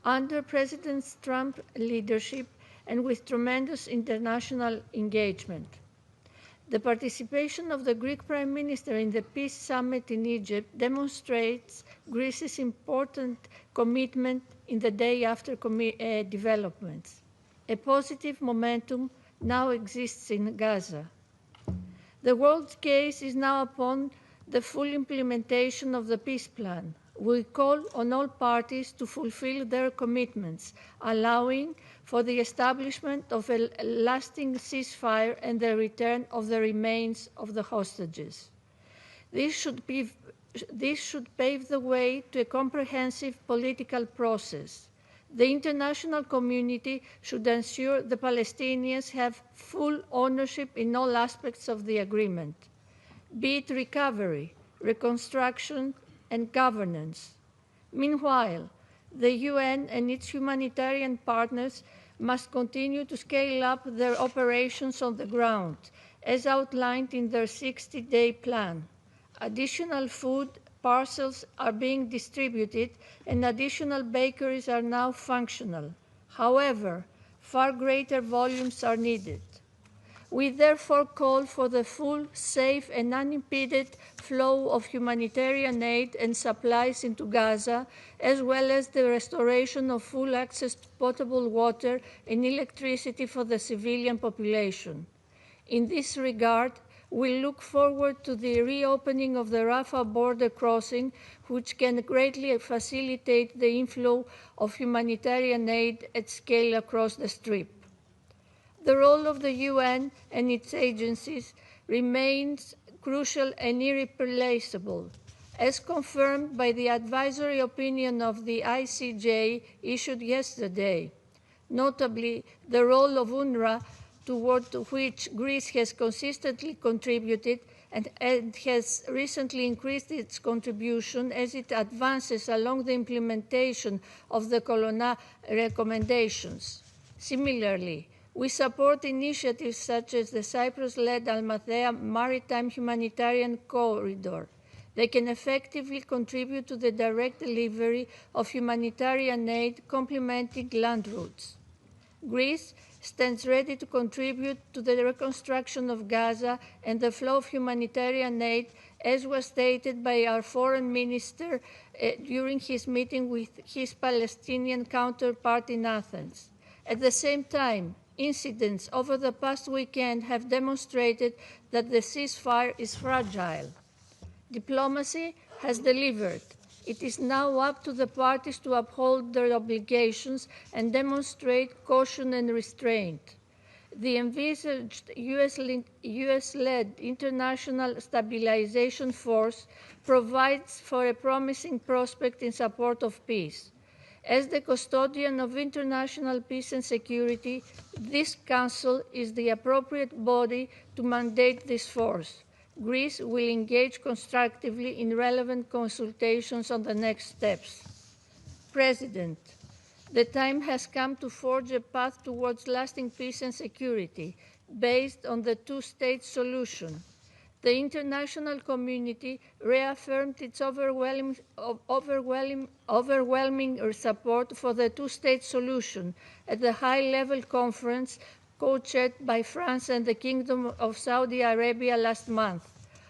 Under President Trump's leadership and with tremendous international engagement, the participation of the Greek Prime Minister in the Peace Summit in Egypt demonstrates Greece's important commitment in the day after developments. A positive momentum now exists in Gaza. The world's gaze is now upon the full implementation of the peace plan. We call on all parties to fulfill their commitments, allowing for the establishment of a lasting ceasefire and the return of the remains of the hostages. This should pave the way to a comprehensive political process. The international community should ensure the Palestinians have full ownership in all aspects of the agreement, be it recovery, reconstruction, and governance. Meanwhile, the UN and its humanitarian partners must continue to scale up their operations on the ground, as outlined in their 60-day plan. Additional food parcels are being distributed and additional bakeries are now functional. However, far greater volumes are needed. We therefore call for the full, safe, and unimpeded flow of humanitarian aid and supplies into Gaza, as well as the restoration of full access to potable water and electricity for the civilian population. In this regard, we look forward to the reopening of the Rafah border crossing, which can greatly facilitate the inflow of humanitarian aid at scale across the Strip. The role of the UN and its agencies remains crucial and irreplaceable, as confirmed by the advisory opinion of the ICJ issued yesterday. Notably, the role of UNRWA, toward which Greece has consistently contributed and has recently increased its contribution as it advances along the implementation of the Colonna recommendations. Similarly, we support initiatives such as the Cyprus-led Almathea Maritime Humanitarian Corridor. They can effectively contribute to the direct delivery of humanitarian aid complementing land routes. Greece stands ready to contribute to the reconstruction of Gaza and the flow of humanitarian aid, as was stated by our foreign minister during his meeting with his Palestinian counterpart in Athens. At the same time, incidents over the past weekend have demonstrated that the ceasefire is fragile. Diplomacy has delivered. It is now up to the parties to uphold their obligations and demonstrate caution and restraint. The envisaged US-led International Stabilization Force provides for a promising prospect in support of peace. As the custodian of international peace and security, this Council is the appropriate body to mandate this force. Greece will engage constructively in relevant consultations on the next steps. President, the time has come to forge a path towards lasting peace and security based on the two-state solution. The international community reaffirmed its overwhelming support for the two-state solution at the high-level conference co-chaired by France and the Kingdom of Saudi Arabia last month.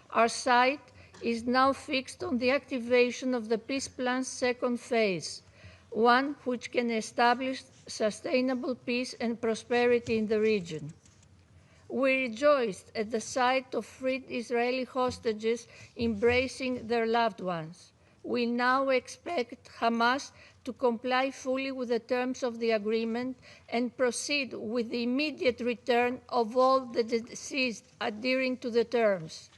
Our sight is now fixed on the activation of the peace plan's second phase, one which can establish sustainable peace and prosperity in the region. We rejoiced at the sight of freed Israeli hostages embracing their loved ones. We now expect Hamas to comply fully with the terms of the agreement and proceed with the immediate return of all the deceased adhering to the terms.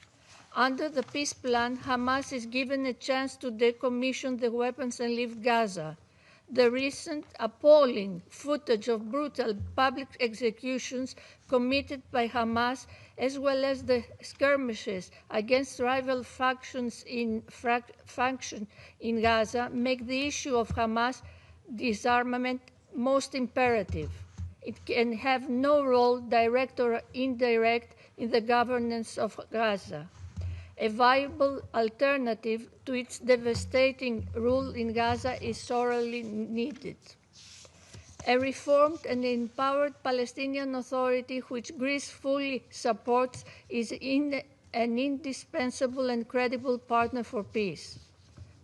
Under the peace plan, Hamas is given a chance to decommission the weapons and leave Gaza. The recent appalling footage of brutal public executions committed by Hamas, as well as the skirmishes against rival factions in Gaza, make the issue of Hamas disarmament most imperative. It can have no role, direct or indirect, in the governance of Gaza. A viable alternative to its devastating rule in Gaza is sorely needed. A reformed and empowered Palestinian Authority, which Greece fully supports, is an indispensable and credible partner for peace.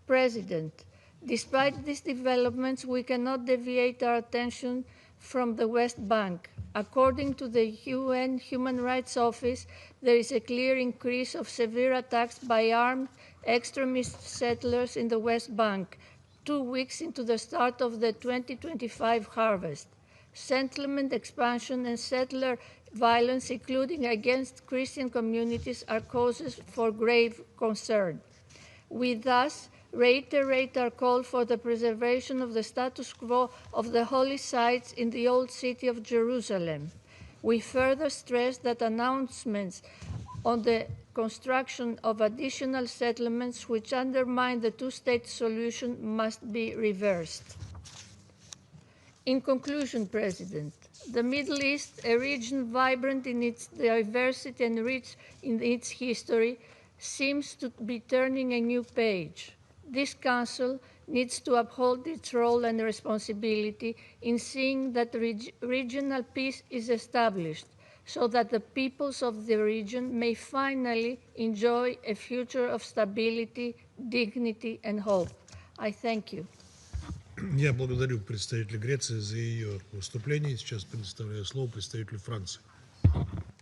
President, despite these developments, we cannot deviate our attention from the West Bank. According to the UN Human Rights Office, there is a clear increase of severe attacks by armed extremist settlers in the West Bank, 2 weeks into the start of the 2025 harvest. Settlement expansion and settler violence, including against Christian communities, are causes for grave concern. We thus reiterate our call for the preservation of the status quo of the holy sites in the old city of Jerusalem. We further stress that announcements on the construction of additional settlements which undermine the two-state solution must be reversed. In conclusion, President, the Middle East, a region vibrant in its diversity and rich in its history, seems to be turning a new page. This Council needs to uphold its role and responsibility in seeing that regional peace is established, so that the peoples of the region may finally enjoy a future of stability, dignity, and hope. I thank you. Я благодарю представителя Греции за ее выступление. Сейчас предоставляю слово представителю Франции.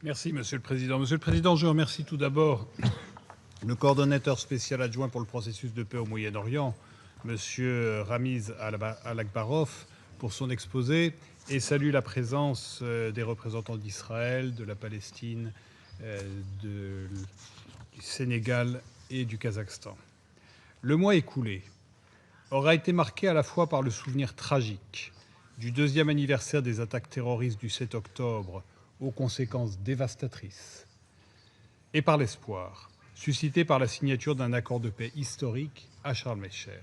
Merci, Monsieur le Président. Monsieur le Président, je remercie tout d'abord le coordonnateur spécial adjoint pour le processus de paix au Moyen-Orient, Monsieur Ramiz Al-Akbarov, pour son exposé et salue la présence des représentants d'Israël, de la Palestine, du Sénégal et du Kazakhstan. Le mois écoulé aura été marqué à la fois par le souvenir tragique du deuxième anniversaire des attaques terroristes du 7 octobre aux conséquences dévastatrices et par l'espoir suscité par la signature d'un accord de paix historique à Sharm el-Sheikh.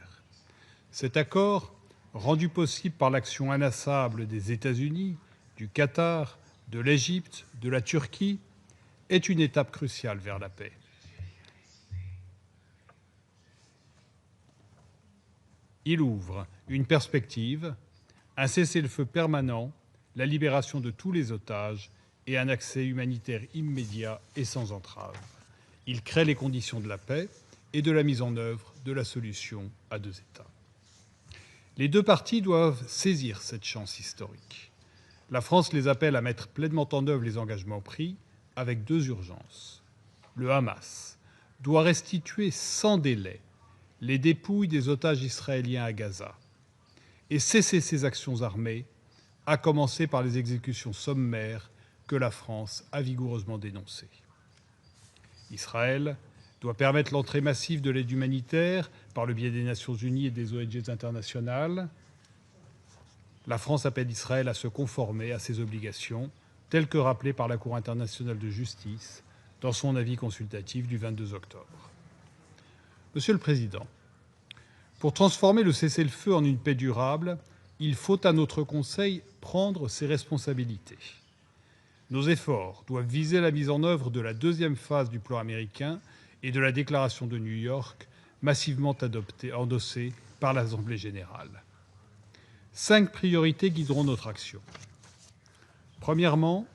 Cet accord, rendu possible par l'action inlassable des États-Unis, du Qatar, de l'Égypte, de la Turquie, est une étape cruciale vers la paix. Il ouvre une perspective, un cessez-le-feu permanent, la libération de tous les otages et un accès humanitaire immédiat et sans entrave. Il crée les conditions de la paix et de la mise en œuvre de la solution à deux États. Les deux parties doivent saisir cette chance historique. La France les appelle à mettre pleinement en œuvre les engagements pris avec deux urgences. Le Hamas doit restituer sans délai les dépouilles des otages israéliens à Gaza et cesser ses actions armées, à commencer par les exécutions sommaires que la France a vigoureusement dénoncées. Israël doit permettre l'entrée massive de l'aide humanitaire par le biais des Nations Unies et des ONG internationales. La France appelle Israël à se conformer à ses obligations, telles que rappelées par la Cour internationale de justice dans son avis consultatif du 22 octobre. Monsieur le Président, pour transformer le cessez-le-feu en une paix durable, il faut à notre Conseil prendre ses responsabilités. Nos efforts doivent viser la mise en œuvre de la deuxième phase du plan américain et de la déclaration de New York, massivement endossée par l'Assemblée générale. 5 priorités guideront notre action. Premièrement,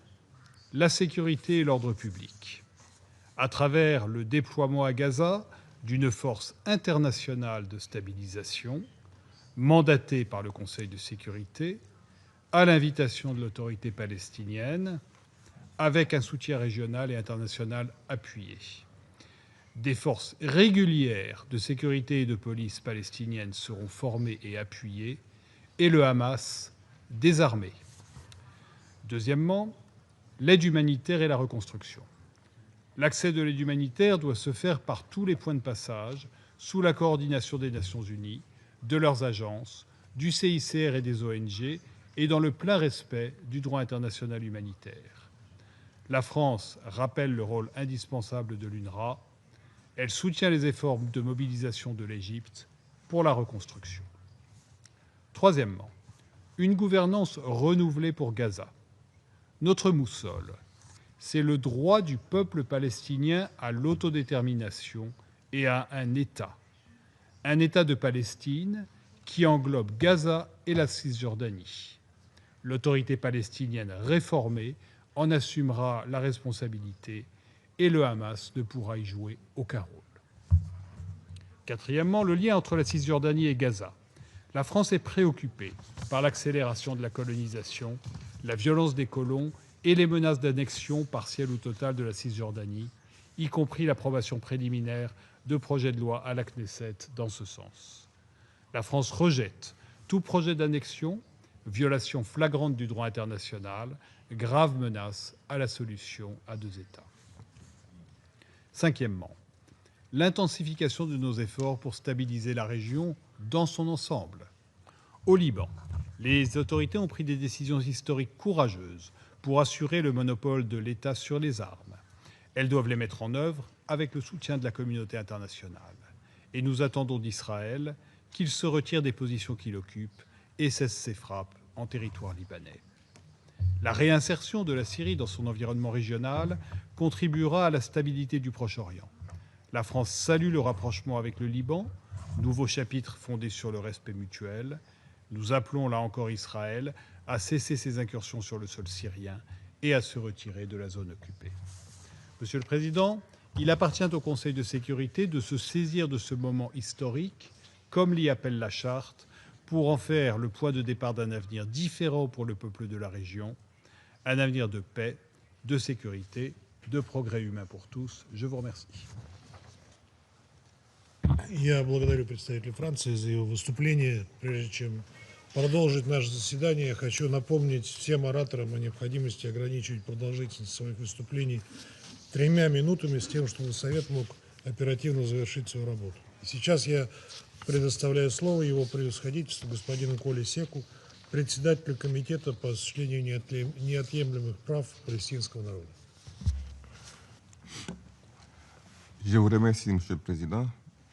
la sécurité et l'ordre public, à travers le déploiement à Gaza d'une force internationale de stabilisation, mandatée par le Conseil de sécurité, à l'invitation de l'autorité palestinienne, avec un soutien régional et international appuyé. Des forces régulières de sécurité et de police palestiniennes seront formées et appuyées, et le Hamas désarmé. Deuxièmement, l'aide humanitaire et la reconstruction. L'accès de l'aide humanitaire doit se faire par tous les points de passage, sous la coordination des Nations Unies, de leurs agences, du CICR et des ONG, et dans le plein respect du droit international humanitaire. La France rappelle le rôle indispensable de l'UNRWA. Elle soutient les efforts de mobilisation de l'Égypte pour la reconstruction. Troisièmement, une gouvernance renouvelée pour Gaza. Notre boussole, c'est le droit du peuple palestinien à l'autodétermination et à un État de Palestine qui englobe Gaza et la Cisjordanie. L'autorité palestinienne réformée en assumera la responsabilité et le Hamas ne pourra y jouer aucun rôle. Quatrièmement, le lien entre la Cisjordanie et Gaza. La France est préoccupée par l'accélération de la colonisation, la violence des colons et les menaces d'annexion partielle ou totale de la Cisjordanie, y compris l'approbation préliminaire de projets de loi à la Knesset dans ce sens. La France rejette tout projet d'annexion, violation flagrante du droit international, grave menace à la solution à deux États. Cinquièmement, l'intensification de nos efforts pour stabiliser la région dans son ensemble. Au Liban, les autorités ont pris des décisions historiques courageuses pour assurer le monopole de l'État sur les armes. Elles doivent les mettre en œuvre avec le soutien de la communauté internationale. Et nous attendons d'Israël qu'il se retire des positions qu'il occupe et cesse ses frappes en territoire libanais. La réinsertion de la Syrie dans son environnement régional contribuera à la stabilité du Proche-Orient. La France salue le rapprochement avec le Liban, nouveau chapitre fondé sur le respect mutuel. Nous appelons là encore Israël à cesser ses incursions sur le sol syrien et à se retirer de la zone occupée. Monsieur le Président, il appartient au Conseil de sécurité de se saisir de ce moment historique, comme l'y appelle la Charte, pour en faire le point de départ d'un avenir différent pour le peuple de la région, un avenir de paix, de sécurité, de progrès humain pour tous. Je vous remercie. Я благодарю представителя Франции за его выступление. Прежде чем продолжить наше заседание, я хочу напомнить всем ораторам о необходимости ограничивать продолжительность своих выступлений 3 минутами с тем, чтобы Совет мог оперативно завершить свою работу. И сейчас я предоставляю слово его превосходительству господину Коле Секу, председателю Комитета по осуществлению неотъемлемых прав палестинского народа. Je vous remercie, Monsieur le Président.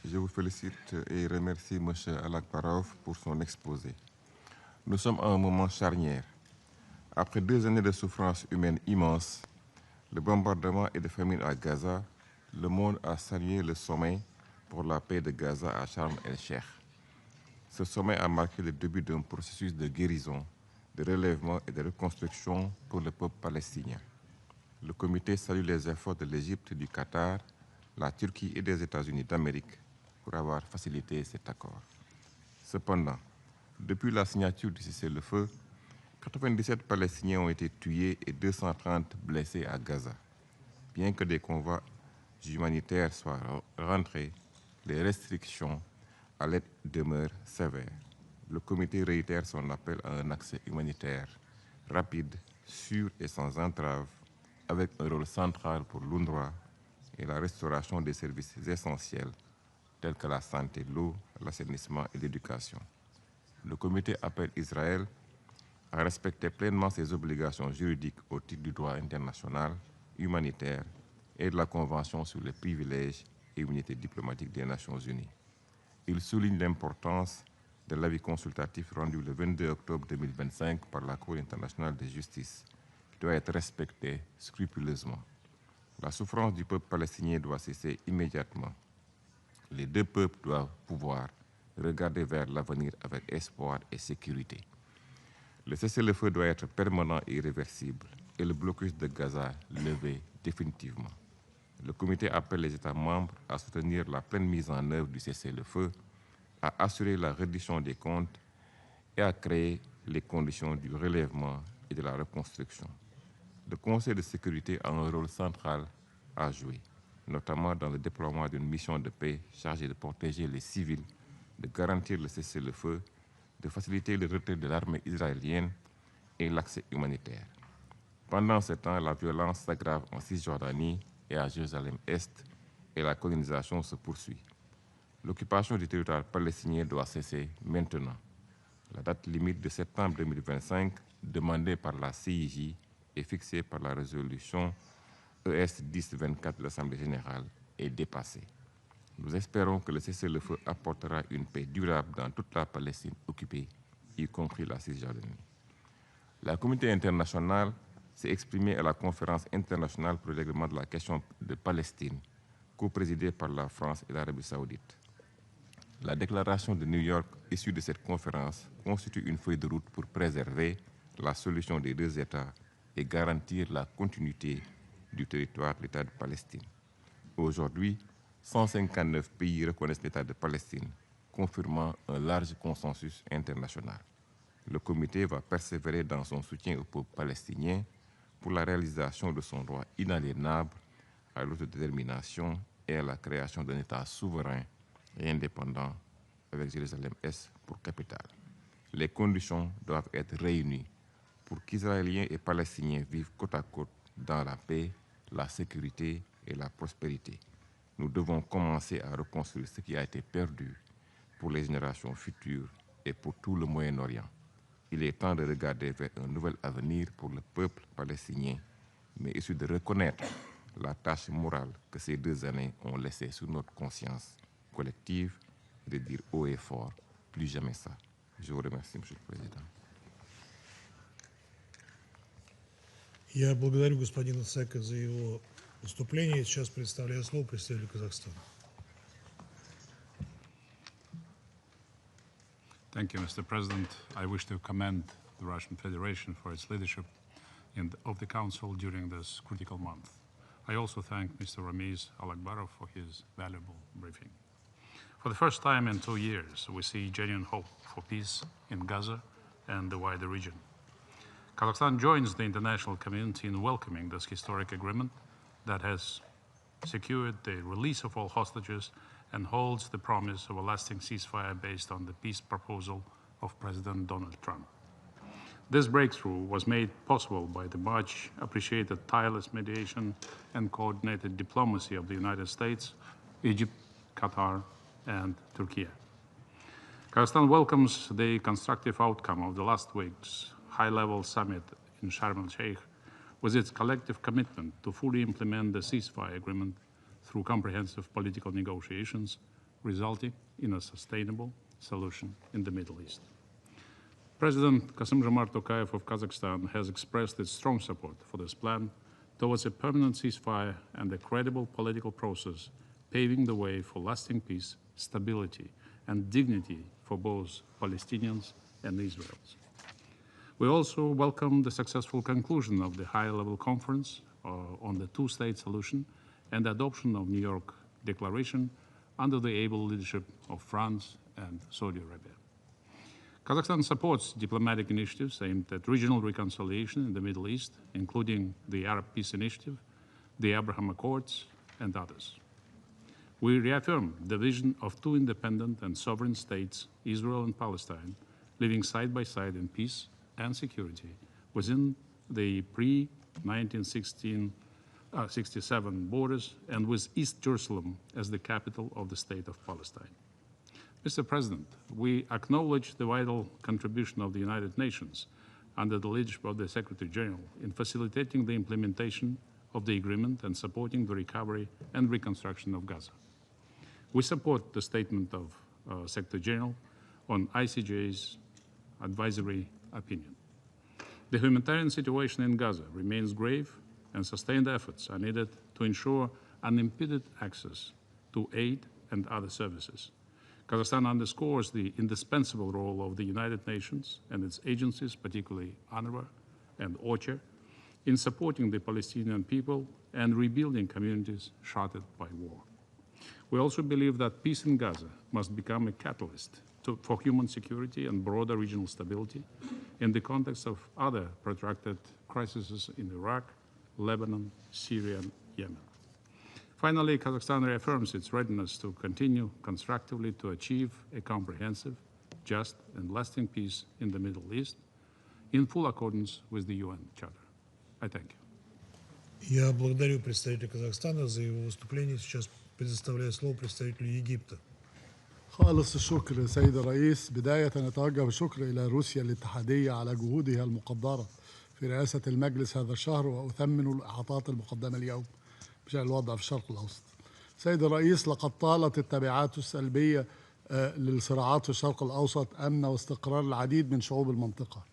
Je vous félicite et remercie M. Alakbarov pour son exposé. Nous sommes à un moment charnière. Après 2 années de souffrance humaine immense, de bombardements et de famine à Gaza, le monde a salué le sommet pour la paix de Gaza à Sharm el-Sheikh. Ce sommet a marqué le début d'un processus de guérison, de relèvement et de reconstruction pour le peuple palestinien. Le comité salue les efforts de l'Égypte, du Qatar, la Turquie et des États-Unis d'Amérique pour avoir facilité cet accord. Cependant, depuis la signature du cessez-le-feu, 97 Palestiniens ont été tués et 230 blessés à Gaza. Bien que des convois humanitaires soient rentrés, les restrictions à l'aide demeurent sévères. Le comité réitère son appel à un accès humanitaire rapide, sûr et sans entrave, avec un rôle central pour l'UNRWA et la restauration des services essentiels tels que la santé, l'eau, l'assainissement et l'éducation. Le comité appelle Israël à respecter pleinement ses obligations juridiques au titre du droit international, humanitaire et de la Convention sur les privilèges et immunités diplomatiques des Nations Unies. Il souligne l'importance de l'avis consultatif rendu le 22 octobre 2025 par la Cour internationale de justice, qui doit être respecté scrupuleusement. La souffrance du peuple palestinien doit cesser immédiatement. Les deux peuples doivent pouvoir regarder vers l'avenir avec espoir et sécurité. Le cessez-le-feu doit être permanent et irréversible et le blocus de Gaza levé définitivement. Le comité appelle les États membres à soutenir la pleine mise en œuvre du cessez-le-feu, à assurer la reddition des comptes et à créer les conditions du relèvement et de la reconstruction. Le Conseil de sécurité a un rôle central à jouer, notamment dans le déploiement d'une mission de paix chargée de protéger les civils, de garantir le cessez-le-feu, de faciliter le retrait de l'armée israélienne et l'accès humanitaire. Pendant ce temps, la violence s'aggrave en Cisjordanie et à Jérusalem-Est et la colonisation se poursuit. L'occupation du territoire palestinien doit cesser maintenant. La date limite de septembre 2025, demandée par la CIJ, est fixée par la résolution ES 1024 de l'Assemblée générale, est dépassée. Nous espérons que le cessez-le-feu apportera une paix durable dans toute la Palestine occupée, y compris la Cisjordanie. La communauté internationale s'est exprimée à la conférence internationale pour le règlement de la question de Palestine, co-présidée par la France et l'Arabie saoudite. La déclaration de New York issue de cette conférence constitue une feuille de route pour préserver la solution des deux États et garantir la continuité du territoire de l'État de Palestine. Aujourd'hui, 159 pays reconnaissent l'État de Palestine, confirmant un large consensus international. Le comité va persévérer dans son soutien au peuple palestinien pour la réalisation de son droit inaliénable à l'autodétermination et à la création d'un État souverain et indépendant avec Jérusalem-Est pour capitale. Les conditions doivent être réunies pour qu'Israéliens et Palestiniens vivent côte à côte dans la paix, la sécurité et la prospérité. Nous devons commencer à reconstruire ce qui a été perdu pour les générations futures et pour tout le Moyen-Orient. Il est temps de regarder vers un nouvel avenir pour le peuple palestinien, mais aussi de reconnaître la tâche morale que ces 2 années ont laissée sur notre conscience collective et de dire haut et fort, plus jamais ça. Je vous remercie, Monsieur le Président. Я благодарю господина Сека за его выступление. Сейчас предоставляю слово представителю Казахстана. Thank you, Mr. President. I wish to commend the Russian Federation for its leadership of the Council during this critical month. I also thank Mr. Ramiz Alakbarov for his valuable briefing. For the first time in 2 years, we see genuine hope for peace in Gaza and the wider region. Kazakhstan joins the international community in welcoming this historic agreement that has secured the release of all hostages and holds the promise of a lasting ceasefire based on the peace proposal of President Donald Trump. This breakthrough was made possible by the much appreciated tireless mediation and coordinated diplomacy of the United States, Egypt, Qatar, and Turkey. Kazakhstan welcomes the constructive outcome of the last week's high-level summit in Sharm el-Sheikh with its collective commitment to fully implement the ceasefire agreement through comprehensive political negotiations, resulting in a sustainable solution in the Middle East. President Kassym-Jomart Tokayev of Kazakhstan has expressed its strong support for this plan towards a permanent ceasefire and a credible political process, paving the way for lasting peace, stability, and dignity for both Palestinians and Israelis. We also welcome the successful conclusion of the high-level conference on the two-state solution and the adoption of New York Declaration under the able leadership of France and Saudi Arabia. Kazakhstan supports diplomatic initiatives aimed at regional reconciliation in the Middle East, including the Arab Peace Initiative, the Abraham Accords, and others. We reaffirm the vision of 2 independent and sovereign states, Israel and Palestine, living side by side in peace and security within the pre-1967 borders and with East Jerusalem as the capital of the State of Palestine. Mr. President, we acknowledge the vital contribution of the United Nations under the leadership of the Secretary General in facilitating the implementation of the agreement and supporting the recovery and reconstruction of Gaza. We support the statement of Secretary General on ICJ's advisory opinion. The humanitarian situation in Gaza remains grave, and sustained efforts are needed to ensure unimpeded access to aid and other services. Kazakhstan underscores the indispensable role of the United Nations and its agencies, particularly UNRWA and OCHA, in supporting the Palestinian people and rebuilding communities shattered by war. We also believe that peace in Gaza must become a catalyst for human security and broader regional stability in the context of other protracted crises in Iraq, Lebanon, Syria, and Yemen. Finally, Kazakhstan reaffirms its readiness to continue constructively to achieve a comprehensive, just, and lasting peace in the Middle East in full accordance with the UN Charter. I thank you. Я благодарю представителя Казахстана за его выступление. Сейчас предоставляю слово представителю Египта. خالص الشكر سيد الرئيس. بداية نتوجه بالشكر إلى روسيا الاتحادية على جهودها المقدرة في رئاسة المجلس هذا الشهر، وأثمن الإحاطات المقدمة اليوم بشأن الوضع في الشرق الأوسط. سيد الرئيس، لقد طالت التبعات السلبية للصراعات في الشرق الأوسط أمن واستقرار العديد من شعوب المنطقة،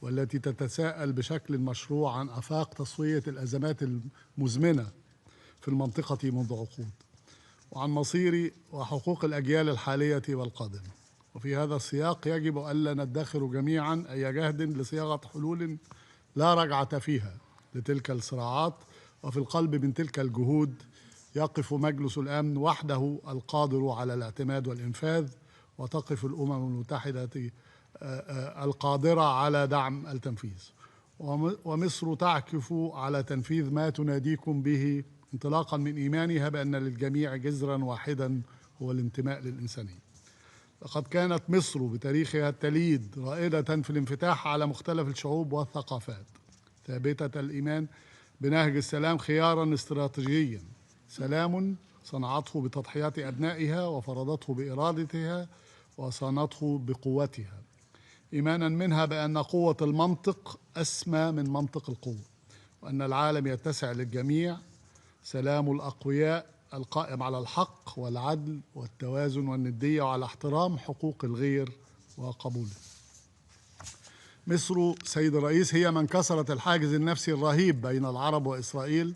والتي تتساءل بشكل مشروع عن آفاق تصفية الأزمات المزمنة في المنطقة منذ عقود، وعن مصير وحقوق الأجيال الحالية والقادمة. وفي هذا السياق يجب ألا ندخر جميعا أي جهد لصياغة حلول لا رجعة فيها لتلك الصراعات، وفي القلب من تلك الجهود يقف مجلس الأمن وحده القادر على الاعتماد والإنفاذ، وتقف الأمم المتحدة القادرة على دعم التنفيذ، ومصر تعكف على تنفيذ ما تناديكم به انطلاقا من إيمانها بأن للجميع جذرا واحدا هو الانتماء للإنسانية. لقد كانت مصر بتاريخها التليد رائدة في الانفتاح على مختلف الشعوب والثقافات، ثابتة الإيمان بنهج السلام خيارا استراتيجيا، سلام صنعته بتضحيات أبنائها وفرضته بإرادتها وصانته بقوتها، إيمانا منها بأن قوة المنطق أسمى من منطق القوة، وأن العالم يتسع للجميع، سلام الأقوياء القائم على الحق والعدل والتوازن والندية وعلى احترام حقوق الغير وقبوله. مصر سيد الرئيس هي من كسرت الحاجز النفسي الرهيب بين العرب وإسرائيل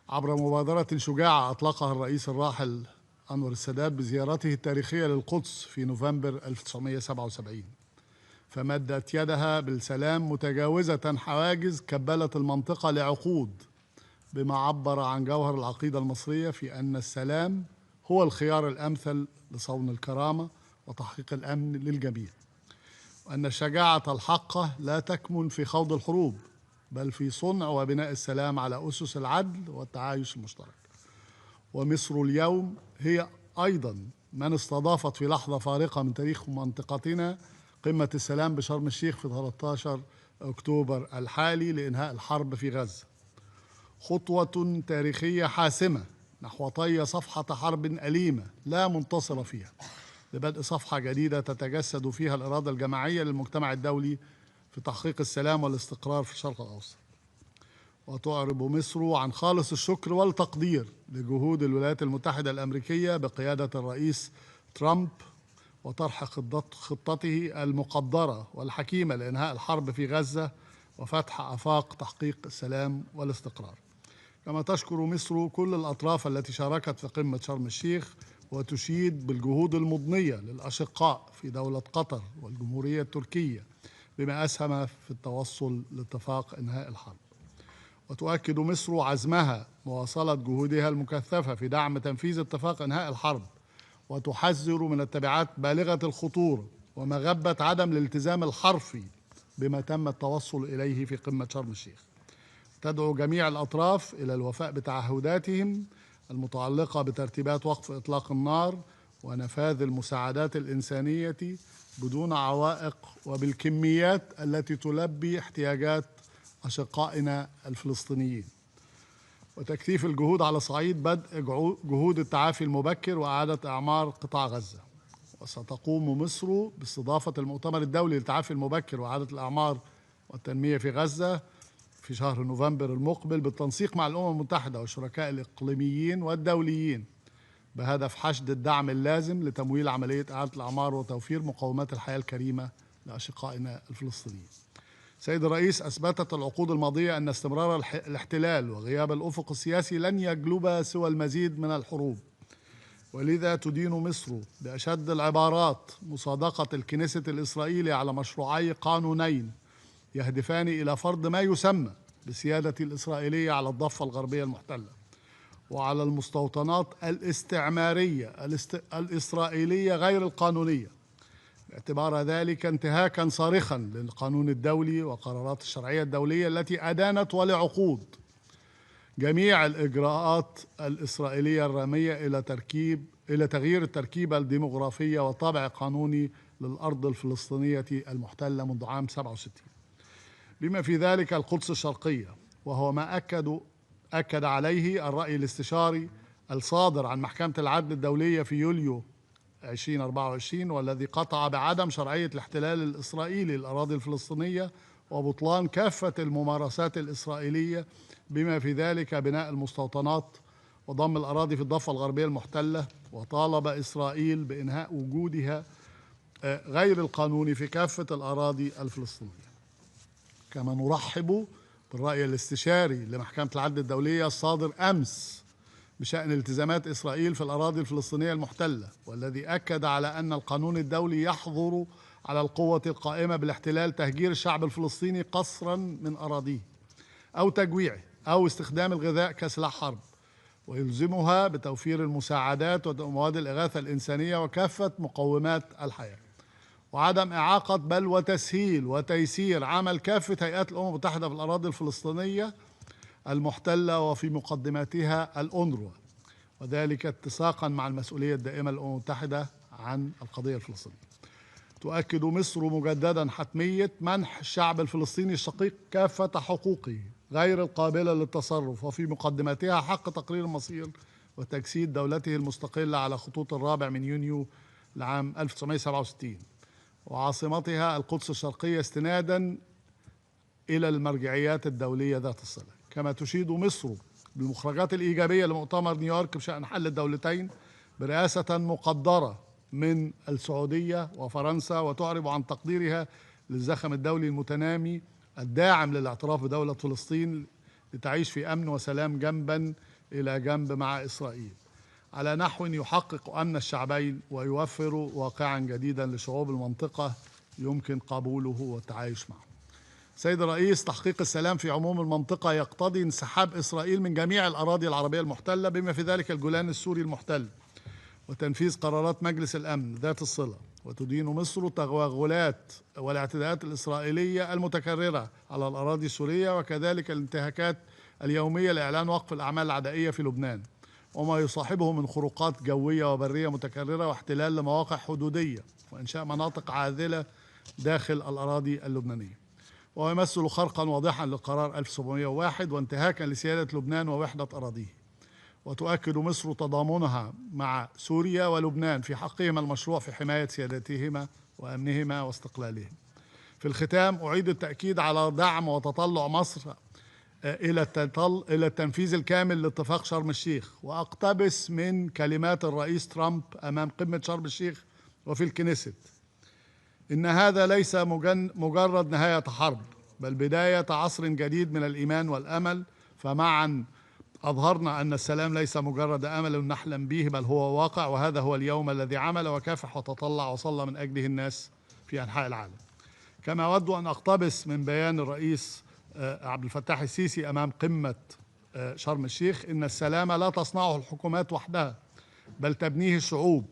عبر مبادرة شجاعة أطلقها الرئيس الراحل أنور السادات بزيارته التاريخية للقدس في نوفمبر 1977، فمدت يدها بالسلام متجاوزة حواجز كبلت المنطقة لعقود، بما عبر عن جوهر العقيدة المصرية في أن السلام هو الخيار الأمثل لصون الكرامة وتحقيق الأمن للجميع، وأن الشجاعة الحقة لا تكمن في خوض الحروب بل في صنع وبناء السلام على أسس العدل والتعايش المشترك. ومصر اليوم هي أيضا من استضافت في لحظة فارقة من تاريخ منطقتنا قمة السلام بشرم الشيخ في 13 أكتوبر الحالي لإنهاء الحرب في غزة، خطوة تاريخية حاسمة نحو طي صفحة حرب أليمة لا منتصر فيها، لبدء صفحة جديدة تتجسد فيها الإرادة الجماعية للمجتمع الدولي في تحقيق السلام والاستقرار في الشرق الأوسط. وتعرب مصر عن خالص الشكر والتقدير لجهود الولايات المتحدة الأمريكية بقيادة الرئيس ترامب وطرح خطته المقدرة والحكيمة لإنهاء الحرب في غزة وفتح آفاق تحقيق السلام والاستقرار. كما تشكر مصر كل الأطراف التي شاركت في قمة شرم الشيخ وتشيد بالجهود المضنية للأشقاء في دولة قطر والجمهورية التركية بما أسهم في التوصل لاتفاق إنهاء الحرب. وتؤكد مصر عزمها مواصلة جهودها المكثفة في دعم تنفيذ اتفاق إنهاء الحرب، وتحذر من التبعات بالغة الخطورة ومغبة عدم الالتزام الحرفي بما تم التوصل إليه في قمة شرم الشيخ. تدعو جميع الأطراف إلى الوفاء بتعهداتهم المتعلقة بترتيبات وقف إطلاق النار ونفاذ المساعدات الإنسانية بدون عوائق وبالكميات التي تلبي احتياجات أشقائنا الفلسطينيين، وتكثيف الجهود على صعيد بدء جهود التعافي المبكر وإعادة إعمار قطاع غزة. وستقوم مصر باستضافة المؤتمر الدولي للتعافي المبكر وإعادة الإعمار والتنمية في غزة في شهر نوفمبر المقبل بالتنسيق مع الأمم المتحدة والشركاء الإقليميين والدوليين بهدف حشد الدعم اللازم لتمويل عملية إعادة الإعمار وتوفير مقومات الحياة الكريمة لأشقائنا الفلسطينيين. سيد الرئيس، أثبتت العقود الماضية أن استمرار الاحتلال وغياب الأفق السياسي لن يجلب سوى المزيد من الحروب، ولذا تدين مصر بأشد العبارات مصادقة الكنيست الإسرائيلي على مشروعي قانونين يهدفان إلى فرض ما يسمى بالسيادة الإسرائيلية على الضفة الغربية المحتلة وعلى المستوطنات الاستعمارية الإسرائيلية غير القانونية، باعتبار ذلك انتهاكا صارخا للقانون الدولي وقرارات الشرعية الدولية التي أدانت ولعقود جميع الإجراءات الإسرائيلية الرامية إلى تغيير التركيبة الديمغرافية وطابع قانوني للأرض الفلسطينية المحتلة منذ عام 67، بما في ذلك القدس الشرقية، وهو ما أكد عليه الرأي الاستشاري الصادر عن محكمة العدل الدولية في يوليو 2024 والذي قطع بعدم شرعية الاحتلال الإسرائيلي للأراضي الفلسطينية وبطلان كافة الممارسات الإسرائيلية بما في ذلك بناء المستوطنات وضم الأراضي في الضفة الغربية المحتلة، وطالب إسرائيل بإنهاء وجودها غير القانوني في كافة الأراضي الفلسطينية. كما نرحب بالرأي الاستشاري لمحكمة العدل الدولية الصادر أمس بشأن التزامات إسرائيل في الأراضي الفلسطينية المحتلة، والذي أكد على أن القانون الدولي يحظر على القوة القائمة بالاحتلال تهجير الشعب الفلسطيني قسرا من أراضيه أو تجويعه أو استخدام الغذاء كسلاح حرب، ويلزمها بتوفير المساعدات ومواد الإغاثة الإنسانية وكافة مقومات الحياة، وعدم إعاقة بل وتسهيل وتيسير عمل كافة هيئات الأمم المتحدة في الأراضي الفلسطينية المحتلة وفي مقدماتها الأونروا، وذلك اتساقا مع المسؤولية الدائمة للأمم المتحدة عن القضية الفلسطينية. تؤكد مصر مجددا حتمية منح الشعب الفلسطيني الشقيق كافة حقوقه غير القابلة للتصرف، وفي مقدمتها حق تقرير المصير وتجسيد دولته المستقلة على خطوط 4 يونيو لعام 1967 وعاصمتها القدس الشرقية استنادا إلى المرجعيات الدولية ذات الصلة. كما تشيد مصر بالمخرجات الإيجابية لمؤتمر نيويورك بشأن حل الدولتين برئاسة مقدرة من السعودية وفرنسا، وتعرب عن تقديرها للزخم الدولي المتنامي الداعم للاعتراف بدولة فلسطين لتعيش في أمن وسلام جنبا إلى جنب مع إسرائيل على نحو يحقق أمن الشعبين ويوفر واقعا جديدا لشعوب المنطقة يمكن قبوله والتعايش معه. سيد الرئيس، تحقيق السلام في عموم المنطقة يقتضي انسحاب إسرائيل من جميع الأراضي العربية المحتلة بما في ذلك الجولان السوري المحتل وتنفيذ قرارات مجلس الأمن ذات الصلة. وتدين مصر التغولات والاعتداءات الإسرائيلية المتكررة على الأراضي السورية وكذلك الانتهاكات اليومية لإعلان وقف الأعمال العدائية في لبنان وما يصاحبه من خروقات جوية وبرية متكررة واحتلال لمواقع حدودية وإنشاء مناطق عاذلة داخل الأراضي اللبنانية، ويمثل خرقا واضحا لقرار 1701 وانتهاكا لسيادة لبنان ووحدة أراضيه. وتؤكد مصر تضامنها مع سوريا ولبنان في حقهما المشروع في حماية سيادتهما وأمنهما واستقلالهم. في الختام أعيد التأكيد على دعم وتطلع مصر إلى التنفيذ الكامل لاتفاق شرم الشيخ، وأقتبس من كلمات الرئيس ترامب أمام قمة شرم الشيخ وفي الكنيست: إن هذا ليس مجرد نهاية حرب بل بداية عصر جديد من الإيمان والأمل، فمعا أظهرنا أن السلام ليس مجرد أمل نحلم به بل هو واقع، وهذا هو اليوم الذي عمل وكافح وتطلع وصلى من أجله الناس في أنحاء العالم. كما أود أن أقتبس من بيان الرئيس عبد الفتاح السيسي أمام قمة شرم الشيخ: إن السلام لا تصنعه الحكومات وحدها بل تبنيه الشعوب،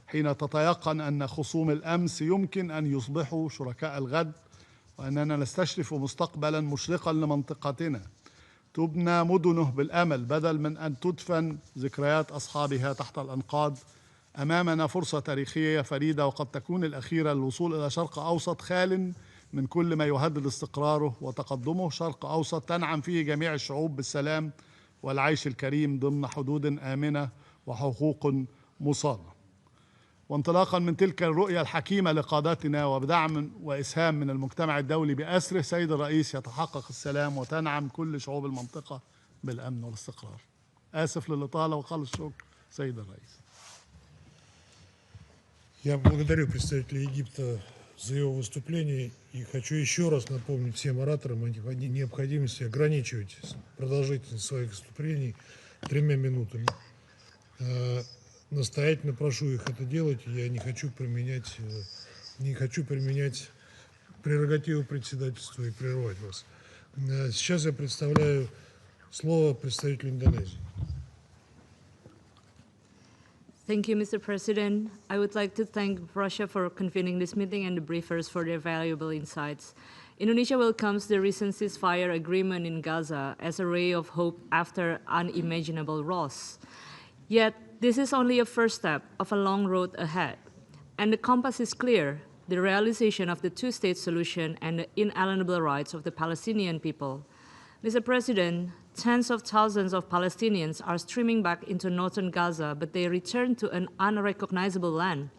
حين تتيقن أن خصوم الأمس يمكن أن يصبحوا شركاء الغد، وأننا نستشرف مستقبلا مشرقا لمنطقتنا تبنى مدنه بالأمل بدل من أن تدفن ذكريات أصحابها تحت الأنقاض. أمامنا فرصة تاريخية فريدة وقد تكون الأخيرة للوصول إلى شرق أوسط خال من كل ما يهدد استقراره وتقدمه، شرق أوسط تنعم فيه جميع الشعوب بالسلام والعيش الكريم ضمن حدود آمنة وحقوق مصانة. وانطلاقا من تلك الرؤية الحكيمة لقادتنا وبدعم وإسهام من المجتمع الدولي بأسره، سيد الرئيس، يتحقق السلام وتنعم كل شعوب المنطقة بالأمن والاستقرار. آسف للإطالة وخالص الشكر سيد الرئيس. Я благодарю представителя Египта за его выступление и хочу еще раз напомнить всем ораторам о необходимости ограничивать продолжительность своих выступлений 3 минутами. Настоятельно прошу их это делать. Я не хочу применять прерогативу председательства и прервать вас. Сейчас я представляю слово представителю Индонезии. Thank you, Mr. President. I would like to thank Russia for convening this meeting and the briefers for their valuable insights. Indonesia welcomes the recent ceasefire agreement in Gaza as a ray of hope after unimaginable loss. Yet, this is only a first step of a long road ahead. And the compass is clear: the realization of the two-state solution and the inalienable rights of the Palestinian people. Mr. President, tens of thousands of Palestinians are streaming back into northern Gaza, but they return to an unrecognizable land.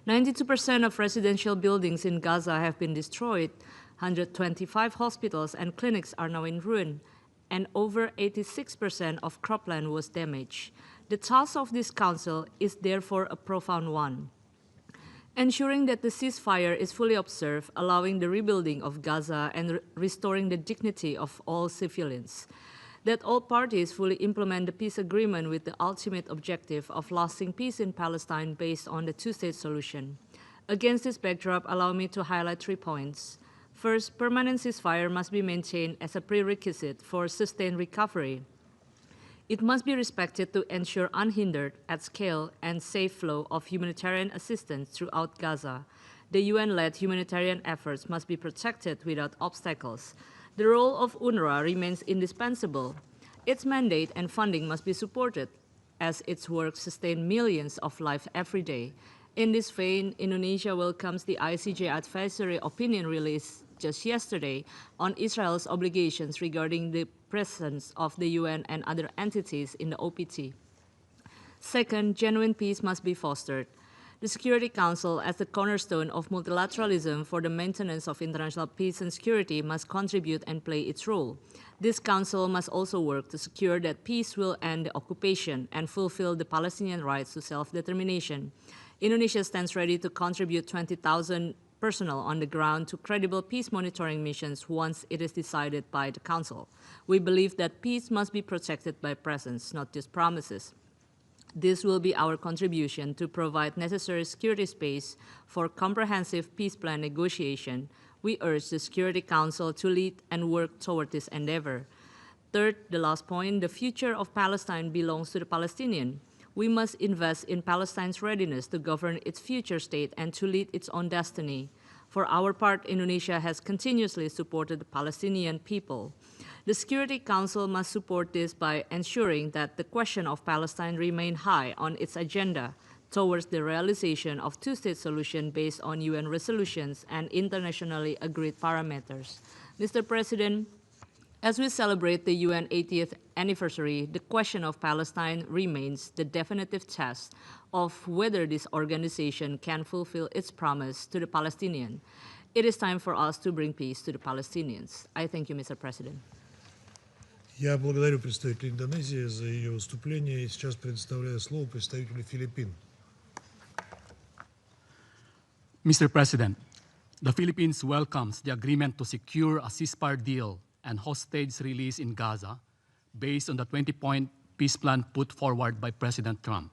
92% of residential buildings in Gaza have been destroyed, 125 hospitals and clinics are now in ruin, and over 86% of cropland was damaged. The task of this council is therefore a profound one: ensuring that the ceasefire is fully observed, allowing the rebuilding of Gaza and restoring the dignity of all civilians, that all parties fully implement the peace agreement with the ultimate objective of lasting peace in Palestine based on the two-state solution. Against this backdrop, allow me to highlight 3 points. First, permanent ceasefire must be maintained as a prerequisite for sustained recovery. It must be respected to ensure unhindered, at-scale, and safe flow of humanitarian assistance throughout Gaza. The UN-led humanitarian efforts must be protected without obstacles. The role of UNRWA remains indispensable. Its mandate and funding must be supported, as its work sustains millions of lives every day. In this vein, Indonesia welcomes the ICJ advisory opinion released just yesterday on Israel's obligations regarding the presence of the UN and other entities in the OPT. Second, genuine peace must be fostered. The Security Council, as the cornerstone of multilateralism for the maintenance of international peace and security, must contribute and play its role. This council must also work to secure that peace will end the occupation and fulfill the Palestinian rights to self-determination. Indonesia stands ready to contribute 20,000 personnel on the ground to credible peace monitoring missions once it is decided by the Council. We believe that peace must be protected by presence, not just promises. This will be our contribution to provide necessary security space for comprehensive peace plan negotiation. We urge the Security Council to lead and work toward this endeavor. Third, the last point, the future of Palestine belongs to the Palestinian. We must invest in Palestine's readiness to govern its future state and to lead its own destiny. For our part, Indonesia has continuously supported the Palestinian people. The Security Council must support this by ensuring that the question of Palestine remain high on its agenda towards the realization of two-state solution based on UN resolutions and internationally agreed parameters. Mr. President, as we celebrate the UN 80th anniversary, the question of Palestine remains the definitive test of whether this organization can fulfill its promise to the Palestinian. It is time for us to bring peace to the Palestinians. I thank you, Mr. President. Я благодарю представителя Индонезии за ее выступление и сейчас предоставляю слово представителю Филиппин. Mr. President, the Philippines welcomes the agreement to secure a ceasefire deal and hostage release in Gaza based on the 20-point peace plan put forward by President Trump.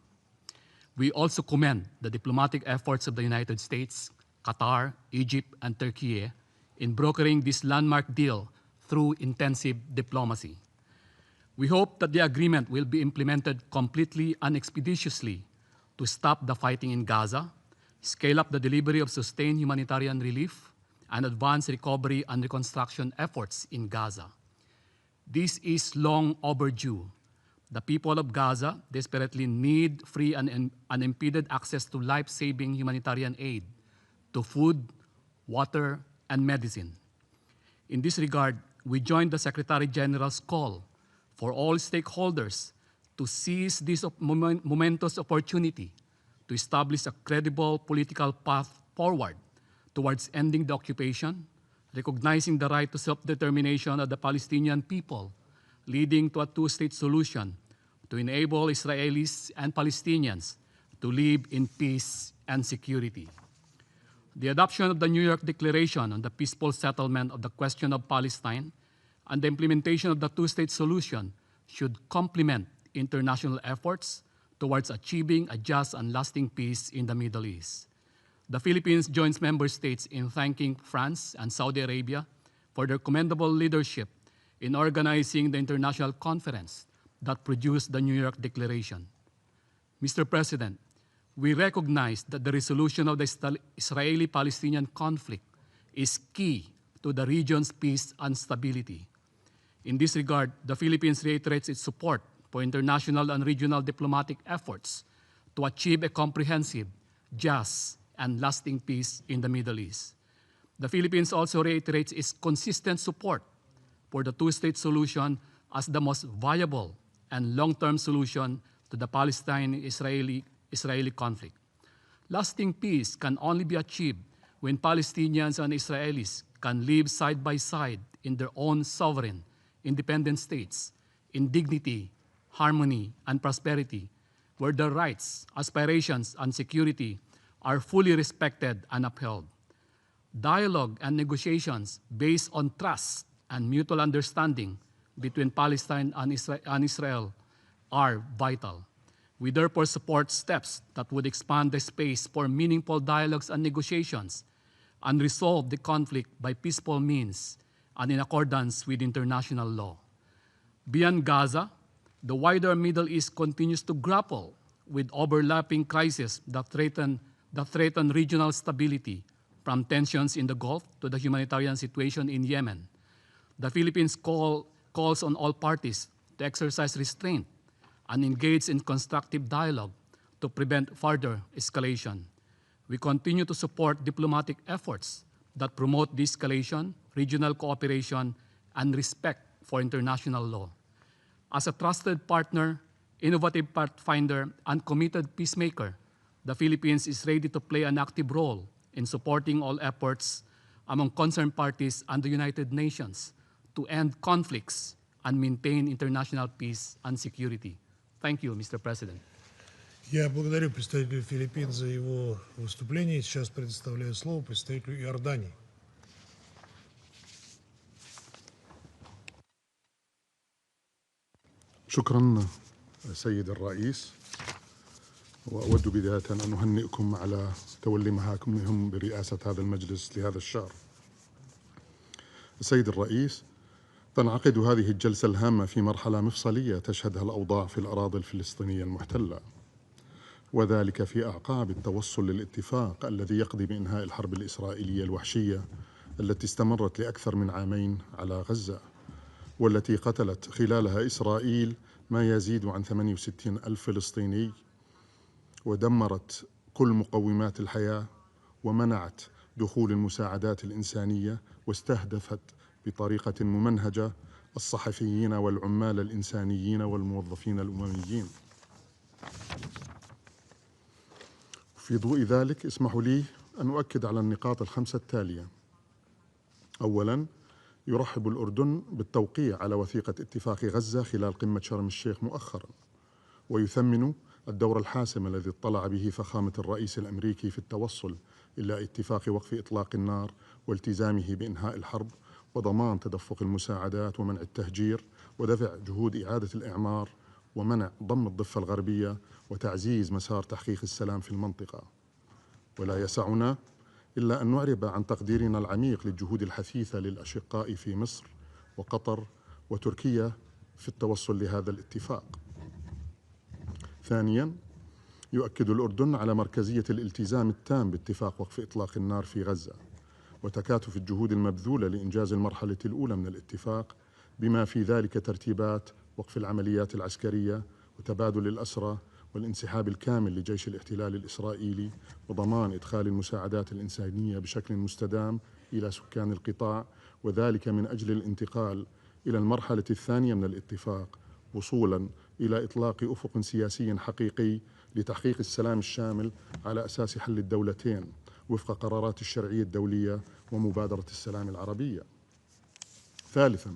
We also commend the diplomatic efforts of the United States, Qatar, Egypt, and Turkey in brokering this landmark deal through intensive diplomacy. We hope that the agreement will be implemented completely and expeditiously to stop the fighting in Gaza, scale up the delivery of sustained humanitarian relief, and advance recovery and reconstruction efforts in Gaza. This is long overdue. The people of Gaza desperately need free and unimpeded access to life-saving humanitarian aid, to food, water, and medicine. In this regard, we join the Secretary General's call for all stakeholders to seize this momentous opportunity to establish a credible political path forward towards ending the occupation, recognizing the right to self-determination of the Palestinian people, leading to a two-state solution to enable Israelis and Palestinians to live in peace and security. The adoption of the New York Declaration on the peaceful settlement of the question of Palestine and the implementation of the two-state solution should complement international efforts towards achieving a just and lasting peace in the Middle East. The Philippines joins member states in thanking France and Saudi Arabia for their commendable leadership in organizing the international conference that produced the New York Declaration. Mr. President, we recognize that the resolution of the Israeli-Palestinian conflict is key to the region's peace and stability. In this regard, the Philippines reiterates its support for international and regional diplomatic efforts to achieve a comprehensive, just, and lasting peace in the Middle East. The Philippines also reiterates its consistent support for the two-state solution as the most viable and long-term solution to the Palestine-Israeli conflict. Lasting peace can only be achieved when Palestinians and Israelis can live side by side in their own sovereign, independent states, in dignity, harmony, and prosperity, where their rights, aspirations, and security are fully respected and upheld. Dialogue and negotiations based on trust and mutual understanding between Palestine and Israel are vital. We therefore support steps that would expand the space for meaningful dialogues and negotiations and resolve the conflict by peaceful means and in accordance with international law. Beyond Gaza, the wider Middle East continues to grapple with overlapping crises that threaten regional stability, from tensions in the Gulf to the humanitarian situation in Yemen. The Philippines calls on all parties to exercise restraint and engage in constructive dialogue to prevent further escalation. We continue to support diplomatic efforts that promote de-escalation, regional cooperation, and respect for international law. As a trusted partner, innovative pathfinder, and committed peacemaker, the Philippines is ready to play an active role in supporting all efforts among concerned parties and the United Nations to end conflicts and maintain international peace and security. Thank you, Mr. President. Я благодарю представителя Филиппин за его выступление. Сейчас предоставляю слово представителю Иордании. شكرا سيد الرئيس، وأود بداية أن أهنئكم على تولي مهامكم برئاسة هذا المجلس لهذا الشهر. السيد الرئيس، تنعقد هذه الجلسة الهامة في مرحلة مفصلية تشهدها الأوضاع في الأراضي الفلسطينية المحتلة، وذلك في أعقاب التوصل للاتفاق الذي يقضي بإنهاء الحرب الإسرائيلية الوحشية التي استمرت لأكثر من عامين على غزة، والتي قتلت خلالها إسرائيل ما يزيد عن 68 ألف فلسطيني، ودمرت كل مقومات الحياة، ومنعت دخول المساعدات الإنسانية، واستهدفت بطريقة ممنهجة الصحفيين والعمال الإنسانيين والموظفين الأمميين. في ضوء ذلك اسمحوا لي أن أؤكد على النقاط الخمسة التالية. أولاً، يرحب الأردن بالتوقيع على وثيقة اتفاق غزة خلال قمة شرم الشيخ مؤخراً، ويثمن الدور الحاسم الذي اطلع به فخامة الرئيس الأمريكي في التوصل إلى اتفاق وقف إطلاق النار والتزامه بإنهاء الحرب وضمان تدفق المساعدات ومنع التهجير ودفع جهود إعادة الإعمار ومنع ضم الضفة الغربية وتعزيز مسار تحقيق السلام في المنطقة. ولا يسعنا إلا أن نعرب عن تقديرنا العميق للجهود الحثيثة للأشقاء في مصر وقطر وتركيا في التوصل لهذا الاتفاق. ثانياً، يؤكد الأردن على مركزية الالتزام التام باتفاق وقف إطلاق النار في غزة وتكاتف الجهود المبذولة لإنجاز المرحلة الأولى من الاتفاق، بما في ذلك ترتيبات وقف العمليات العسكرية وتبادل الأسرى والانسحاب الكامل لجيش الاحتلال الإسرائيلي وضمان إدخال المساعدات الإنسانية بشكل مستدام إلى سكان القطاع، وذلك من أجل الانتقال إلى المرحلة الثانية من الاتفاق وصولاً إلى إطلاق أفق سياسي حقيقي لتحقيق السلام الشامل على أساس حل الدولتين وفق قرارات الشرعية الدولية ومبادرة السلام العربية. ثالثاً،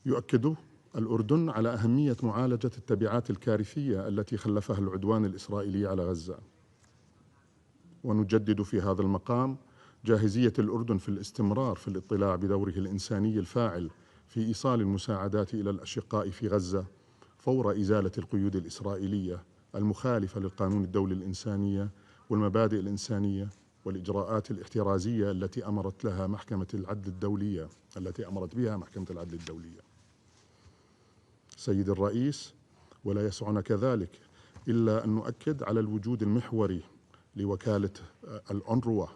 يؤكد الأردن على أهمية معالجة التبعات الكارثية التي خلفها العدوان الإسرائيلي على غزة، ونجدد في هذا المقام جاهزية الأردن في الاستمرار في الاطلاع بدوره الإنساني الفاعل في إيصال المساعدات إلى الأشقاء في غزة فور إزالة القيود الإسرائيلية المخالفة للقانون الدولي الإنسانية والمبادئ الإنسانية والإجراءات الاحترازية التي أمرت بها محكمة العدل الدولية. سيد الرئيس، ولا يسعنا كذلك إلا أن نؤكد على الوجود المحوري لوكالة الأونروا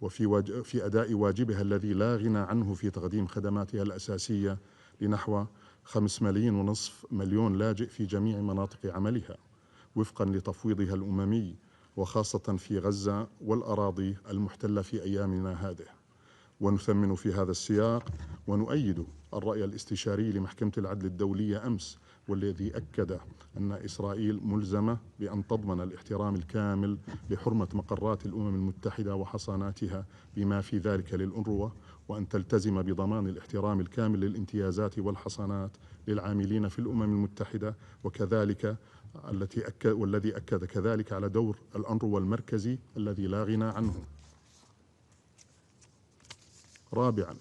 وفي أداء واجبها الذي لا غنى عنه في تقديم خدماتها الأساسية لنحو 5.5 مليون لاجئ في جميع مناطق عملها وفقا لتفويضها الأممي، وخاصة في غزة والأراضي المحتلة في أيامنا هذه. ونثمن في هذا السياق ونؤيد الرأي الاستشاري لمحكمة العدل الدولية أمس، والذي أكد أن إسرائيل ملزمة بأن تضمن الاحترام الكامل لحرمة مقرات الأمم المتحدة وحصاناتها بما في ذلك للأونروا، وأن تلتزم بضمان الاحترام الكامل للامتيازات والحصانات للعاملين في الأمم المتحدة، وكذلك والذي أكد كذلك على دور الأونروا المركزي الذي لا غنى عنه. رابعاً،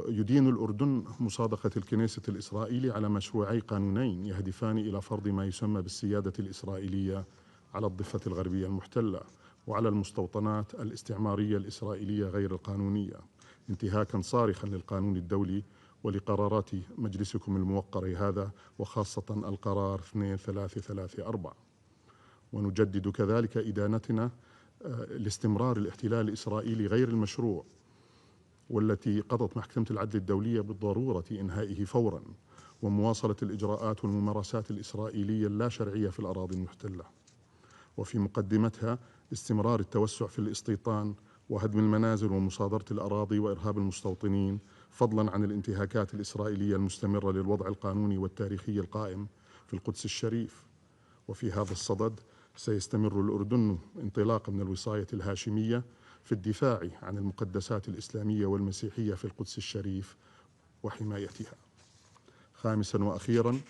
يدين الأردن مصادقة الكنيسة الإسرائيلي على مشروعي قانونين يهدفان إلى فرض ما يسمى بالسيادة الإسرائيلية على الضفة الغربية المحتلة وعلى المستوطنات الاستعمارية الإسرائيلية غير القانونية، انتهاكاً صارخاً للقانون الدولي ولقرارات مجلسكم الموقر هذا، وخاصة القرار 2334. ونجدد كذلك إدانتنا لاستمرار الاحتلال الإسرائيلي غير المشروع، والتي قضت محكمة العدل الدولية بالضرورة إنهائه فوراً، ومواصلة الإجراءات والممارسات الإسرائيلية اللا شرعية في الأراضي المحتلة. وفي مقدمتها استمرار التوسع في الاستيطان وهدم المنازل ومصادرة الأراضي وإرهاب المستوطنين، فضلا عن الانتهاكات الإسرائيلية المستمرة للوضع القانوني والتاريخي القائم في القدس الشريف. وفي هذا الصدد سيستمر الأردن انطلاقا من الوصاية الهاشمية في الدفاع عن المقدسات الإسلامية والمسيحية في القدس الشريف وحمايتها. خامسا وأخيرا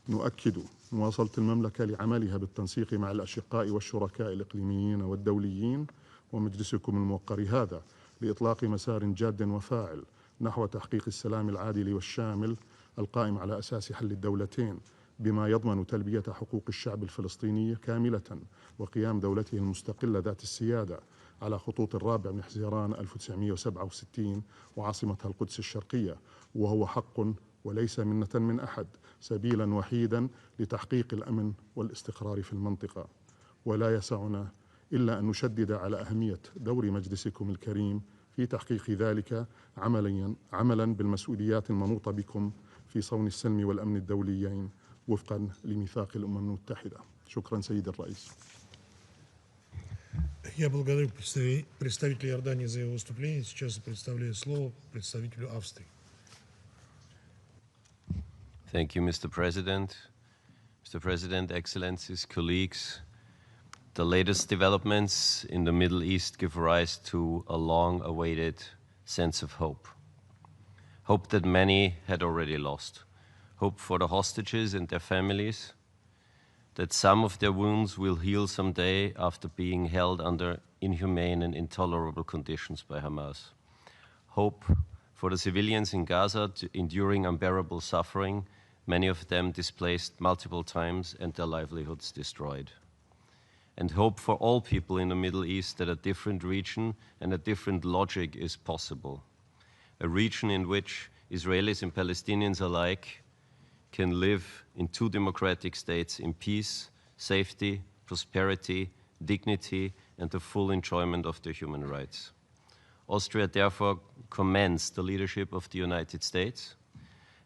نؤكد مواصلة المملكة لعملها بالتنسيق مع الأشقاء والشركاء الإقليميين والدوليين ومجلسكم الموقر هذا لإطلاق مسار جاد وفاعل نحو تحقيق السلام العادل والشامل القائم على أساس حل الدولتين، بما يضمن تلبية حقوق الشعب الفلسطيني كاملة وقيام دولته المستقلة ذات السيادة على خطوط 4 من حزيران 1967 وعاصمتها القدس الشرقية، وهو حق وليس منة من أحد، سبيلا وحيدا لتحقيق الأمن والاستقرار في المنطقة. ولا يسعنا إلا أن نشدد على أهمية دور مجلسكم الكريم في تحقيق ذلك عملا بالمسؤوليات المنوطة بكم في صون السلم والأمن الدوليين وفقا لميثاق الأمم المتحدة. شكرا سيد الرئيس. Я благодарю представителя Иордании за его выступление. Сейчас предоставляю слово представителю Австрии. Thank you, Mr. President. Mr. President, Excellencies, colleagues, the latest developments in the Middle East give rise to a long-awaited sense of hope. Hope that many had already lost. Hope for the hostages and their families, that some of their wounds will heal someday after being held under inhumane and intolerable conditions by Hamas. Hope for the civilians in Gaza enduring unbearable suffering, many of them displaced multiple times and their livelihoods destroyed. And hope for all people in the Middle East that a different region and a different logic is possible. A region in which Israelis and Palestinians alike can live in two democratic states in peace, safety, prosperity, dignity, and the full enjoyment of their human rights. Austria therefore commends the leadership of the United States,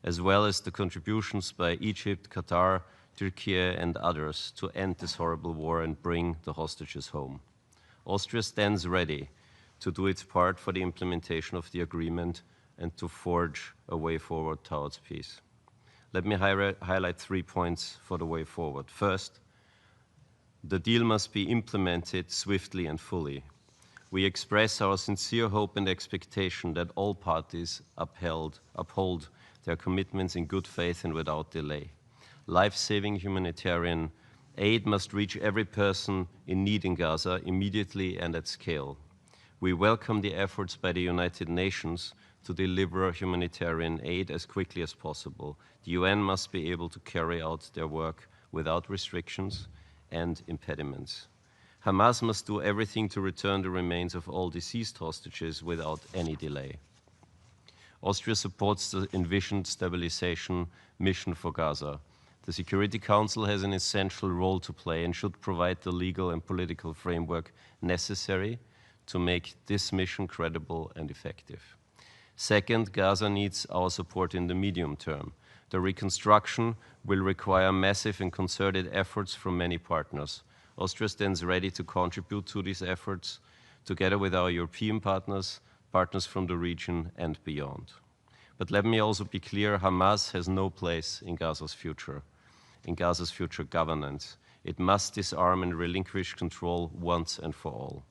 as well as the contributions by Egypt, Qatar, Turkey, and others to end this horrible war and bring the hostages home. Austria stands ready to do its part for the implementation of the agreement and to forge a way forward towards peace. Let me highlight 3 points for the way forward. First, the deal must be implemented swiftly and fully. We express our sincere hope and expectation that all parties uphold their commitments in good faith and without delay. Life-saving humanitarian aid must reach every person in need in Gaza immediately and at scale. We welcome the efforts by the United Nations to deliver humanitarian aid as quickly as possible. The UN must be able to carry out their work without restrictions and impediments. Hamas must do everything to return the remains of all deceased hostages without any delay. Austria supports the envisioned stabilization mission for Gaza. The Security Council has an essential role to play and should provide the legal and political framework necessary to make this mission credible and effective. Second, Gaza needs our support in the medium term. The reconstruction will require massive and concerted efforts from many partners. Austria stands ready to contribute to these efforts, together with our European partners, partners from the region and beyond. But let me also be clear, Hamas has no place in Gaza's future governance. It must disarm and relinquish control once and for all.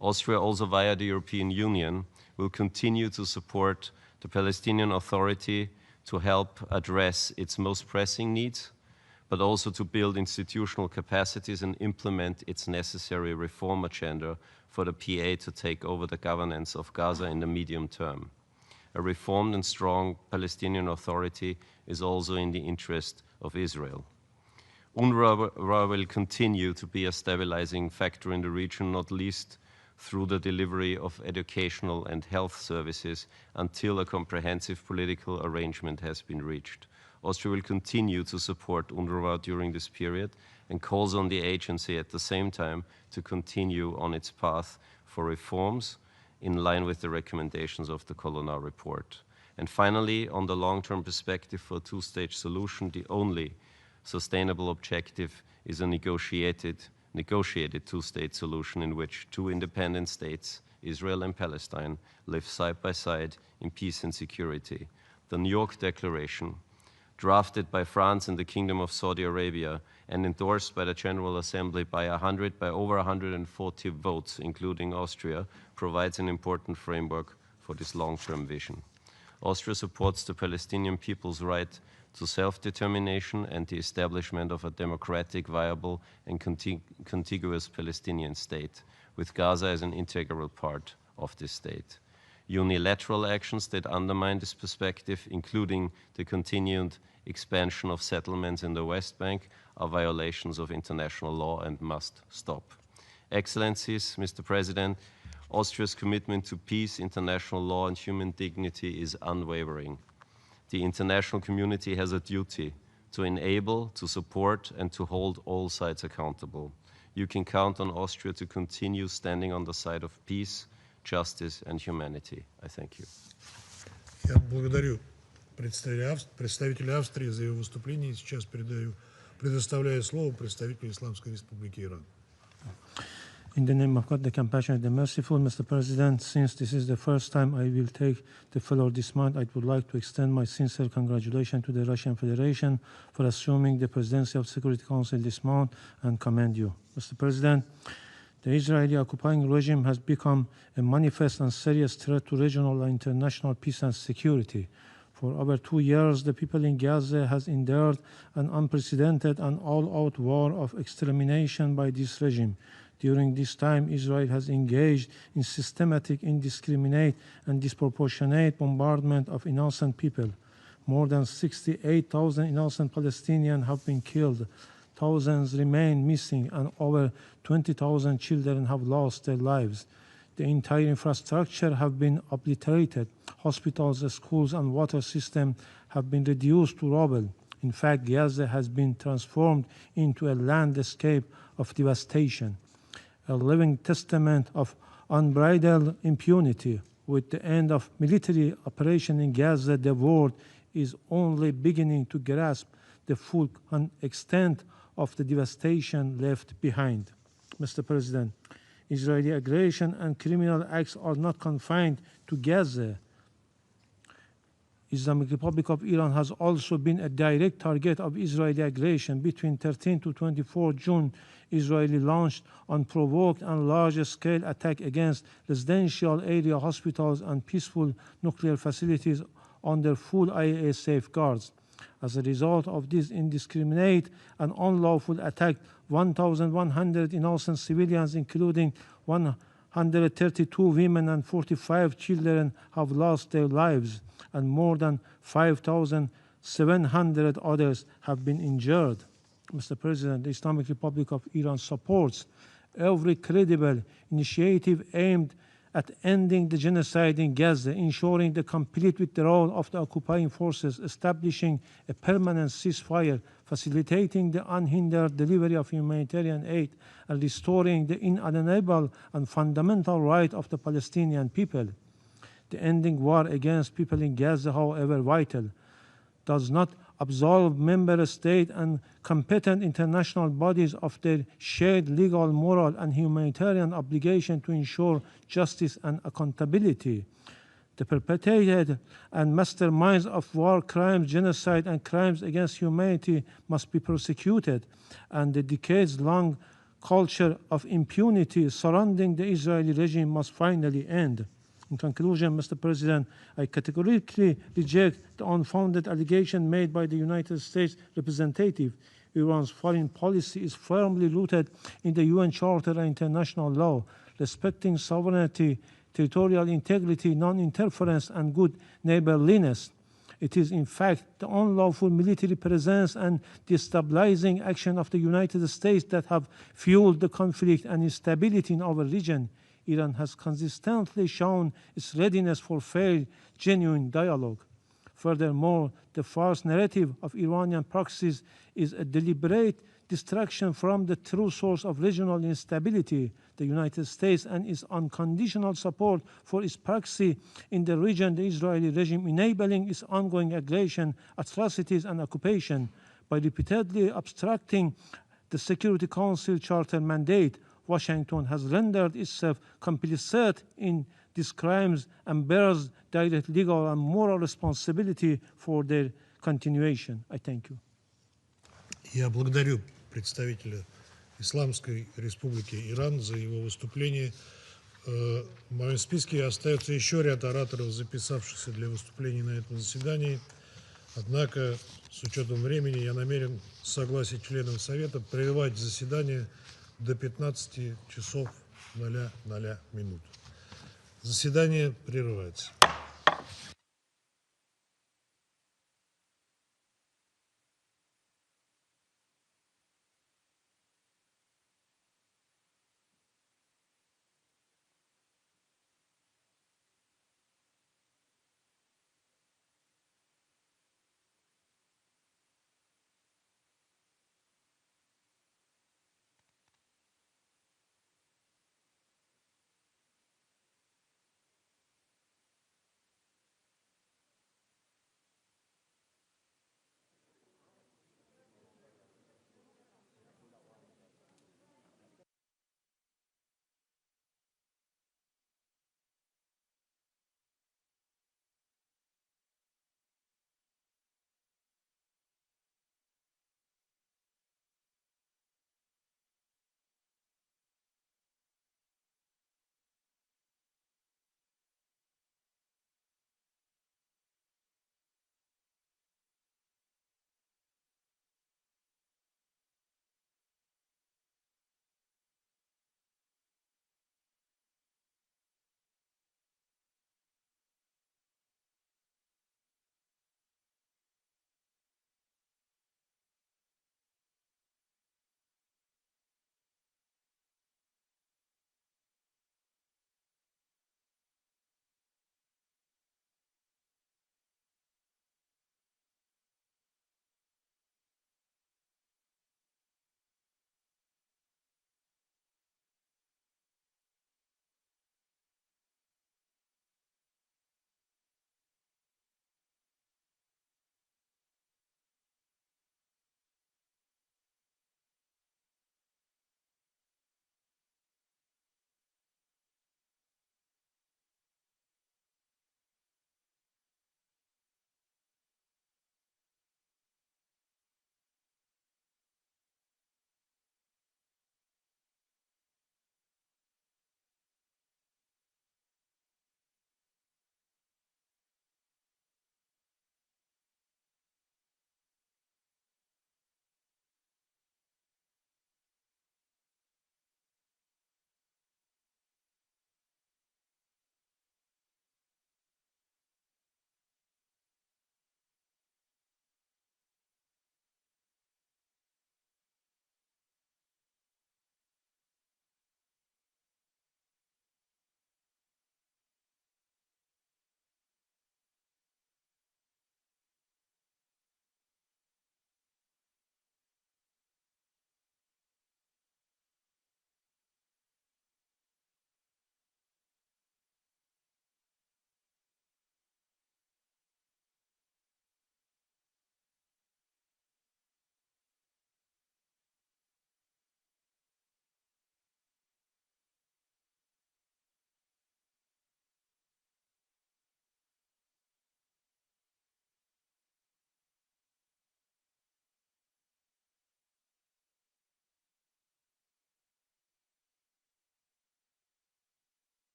Austria, also via the European Union, will continue to support the Palestinian Authority to help address its most pressing needs, but also to build institutional capacities and implement its necessary reform agenda for the PA to take over the governance of Gaza in the medium term. A reformed and strong Palestinian Authority is also in the interest of Israel. UNRWA will continue to be a stabilizing factor in the region, not least through the delivery of educational and health services until a comprehensive political arrangement has been reached. Austria will continue to support UNRWA during this period and calls on the agency at the same time to continue on its path for reforms in line with the recommendations of the Colonna report. And finally, on the long-term perspective for a two-stage solution, the only sustainable objective is a negotiated negotiated two-state solution in which two independent states, Israel and Palestine, live side by side in peace and security. The New York Declaration, drafted by France and the Kingdom of Saudi Arabia and endorsed by the General Assembly by over 140 votes, including Austria, provides an important framework for this long-term vision. Austria supports the Palestinian people's right to self-determination and the establishment of a democratic, viable, and contiguous Palestinian state, with Gaza as an integral part of this state. Unilateral actions that undermine this perspective, including the continued expansion of settlements in the West Bank, are violations of international law and must stop. Excellencies, Mr. President, Austria's commitment to peace, international law, and human dignity is unwavering. The international community has a duty to enable, to support, and to hold all sides accountable. You can count on Austria to continue standing on the side of peace, justice, and humanity. I thank you. Я благодарю представителя Австрии за его выступление. Сейчас предоставляю слово представителю Исламской Республики Иран. In the name of God, the compassionate, the merciful, Mr. President, since this is the first time I will take the floor this month, I would like to extend my sincere congratulations to the Russian Federation for assuming the presidency of the Security Council this month and commend you. Mr. President, the Israeli occupying regime has become a manifest and serious threat to regional and international peace and security. For over 2 years, the people in Gaza has endured an unprecedented and all-out war of extermination by this regime. During this time, Israel has engaged in systematic, indiscriminate, and disproportionate bombardment of innocent people. More than 68,000 innocent Palestinians have been killed. Thousands remain missing, and over 20,000 children have lost their lives. The entire infrastructure have been obliterated. Hospitals, schools, and water systems have been reduced to rubble. In fact, Gaza has been transformed into a landscape of devastation, a living testament of unbridled impunity. With the end of military operation in Gaza, the world is only beginning to grasp the full extent of the devastation left behind. Mr. President, Israeli aggression and criminal acts are not confined to Gaza. Islamic Republic of Iran has also been a direct target of Israeli aggression. Between 13 to 24 June, Israeli launched unprovoked and large-scale attack against residential area hospitals and peaceful nuclear facilities under full IAEA safeguards. As a result of this indiscriminate and unlawful attack, 1,100 innocent civilians, including 132 women and 45 children, have lost their lives, and more than 5,700 others have been injured. Mr. President, the Islamic Republic of Iran supports every credible initiative aimed at ending the genocide in Gaza, ensuring the complete withdrawal of the occupying forces, establishing a permanent ceasefire, facilitating the unhindered delivery of humanitarian aid, and restoring the inalienable and fundamental right of the Palestinian people. The ending war against people in Gaza, however vital, does not absolve member states and competent international bodies of their shared legal, moral, and humanitarian obligation to ensure justice and accountability. The perpetrators and masterminds of war crimes, genocide, and crimes against humanity must be prosecuted, and the decades-long culture of impunity surrounding the Israeli regime must finally end. In conclusion, Mr. President, I categorically reject the unfounded allegation made by the United States representative. Iran's foreign policy is firmly rooted in the UN Charter and international law, respecting sovereignty, territorial integrity, non-interference, and good neighborliness. It is, in fact, the unlawful military presence and destabilizing action of the United States that have fueled the conflict and instability in our region. Iran has consistently shown its readiness for fair, genuine dialogue. Furthermore, the false narrative of Iranian proxies is a deliberate distraction from the true source of regional instability, the United States, and its unconditional support for its proxy in the region, the Israeli regime, enabling its ongoing aggression, atrocities, and occupation by repeatedly obstructing the Security Council Charter mandate, Washington has rendered itself complicit in these crimes and bears direct legal and moral responsibility for their continuation. I thank you. Я благодарю представителя Исламской Республики Иран за его выступление. В моем списке остается еще ряд ораторов, записавшихся для выступлений на этом заседании. Однако, с учетом времени, я намерен с согласия членов Совета прерывать заседание до 15 часов 00 минут. Заседание прерывается.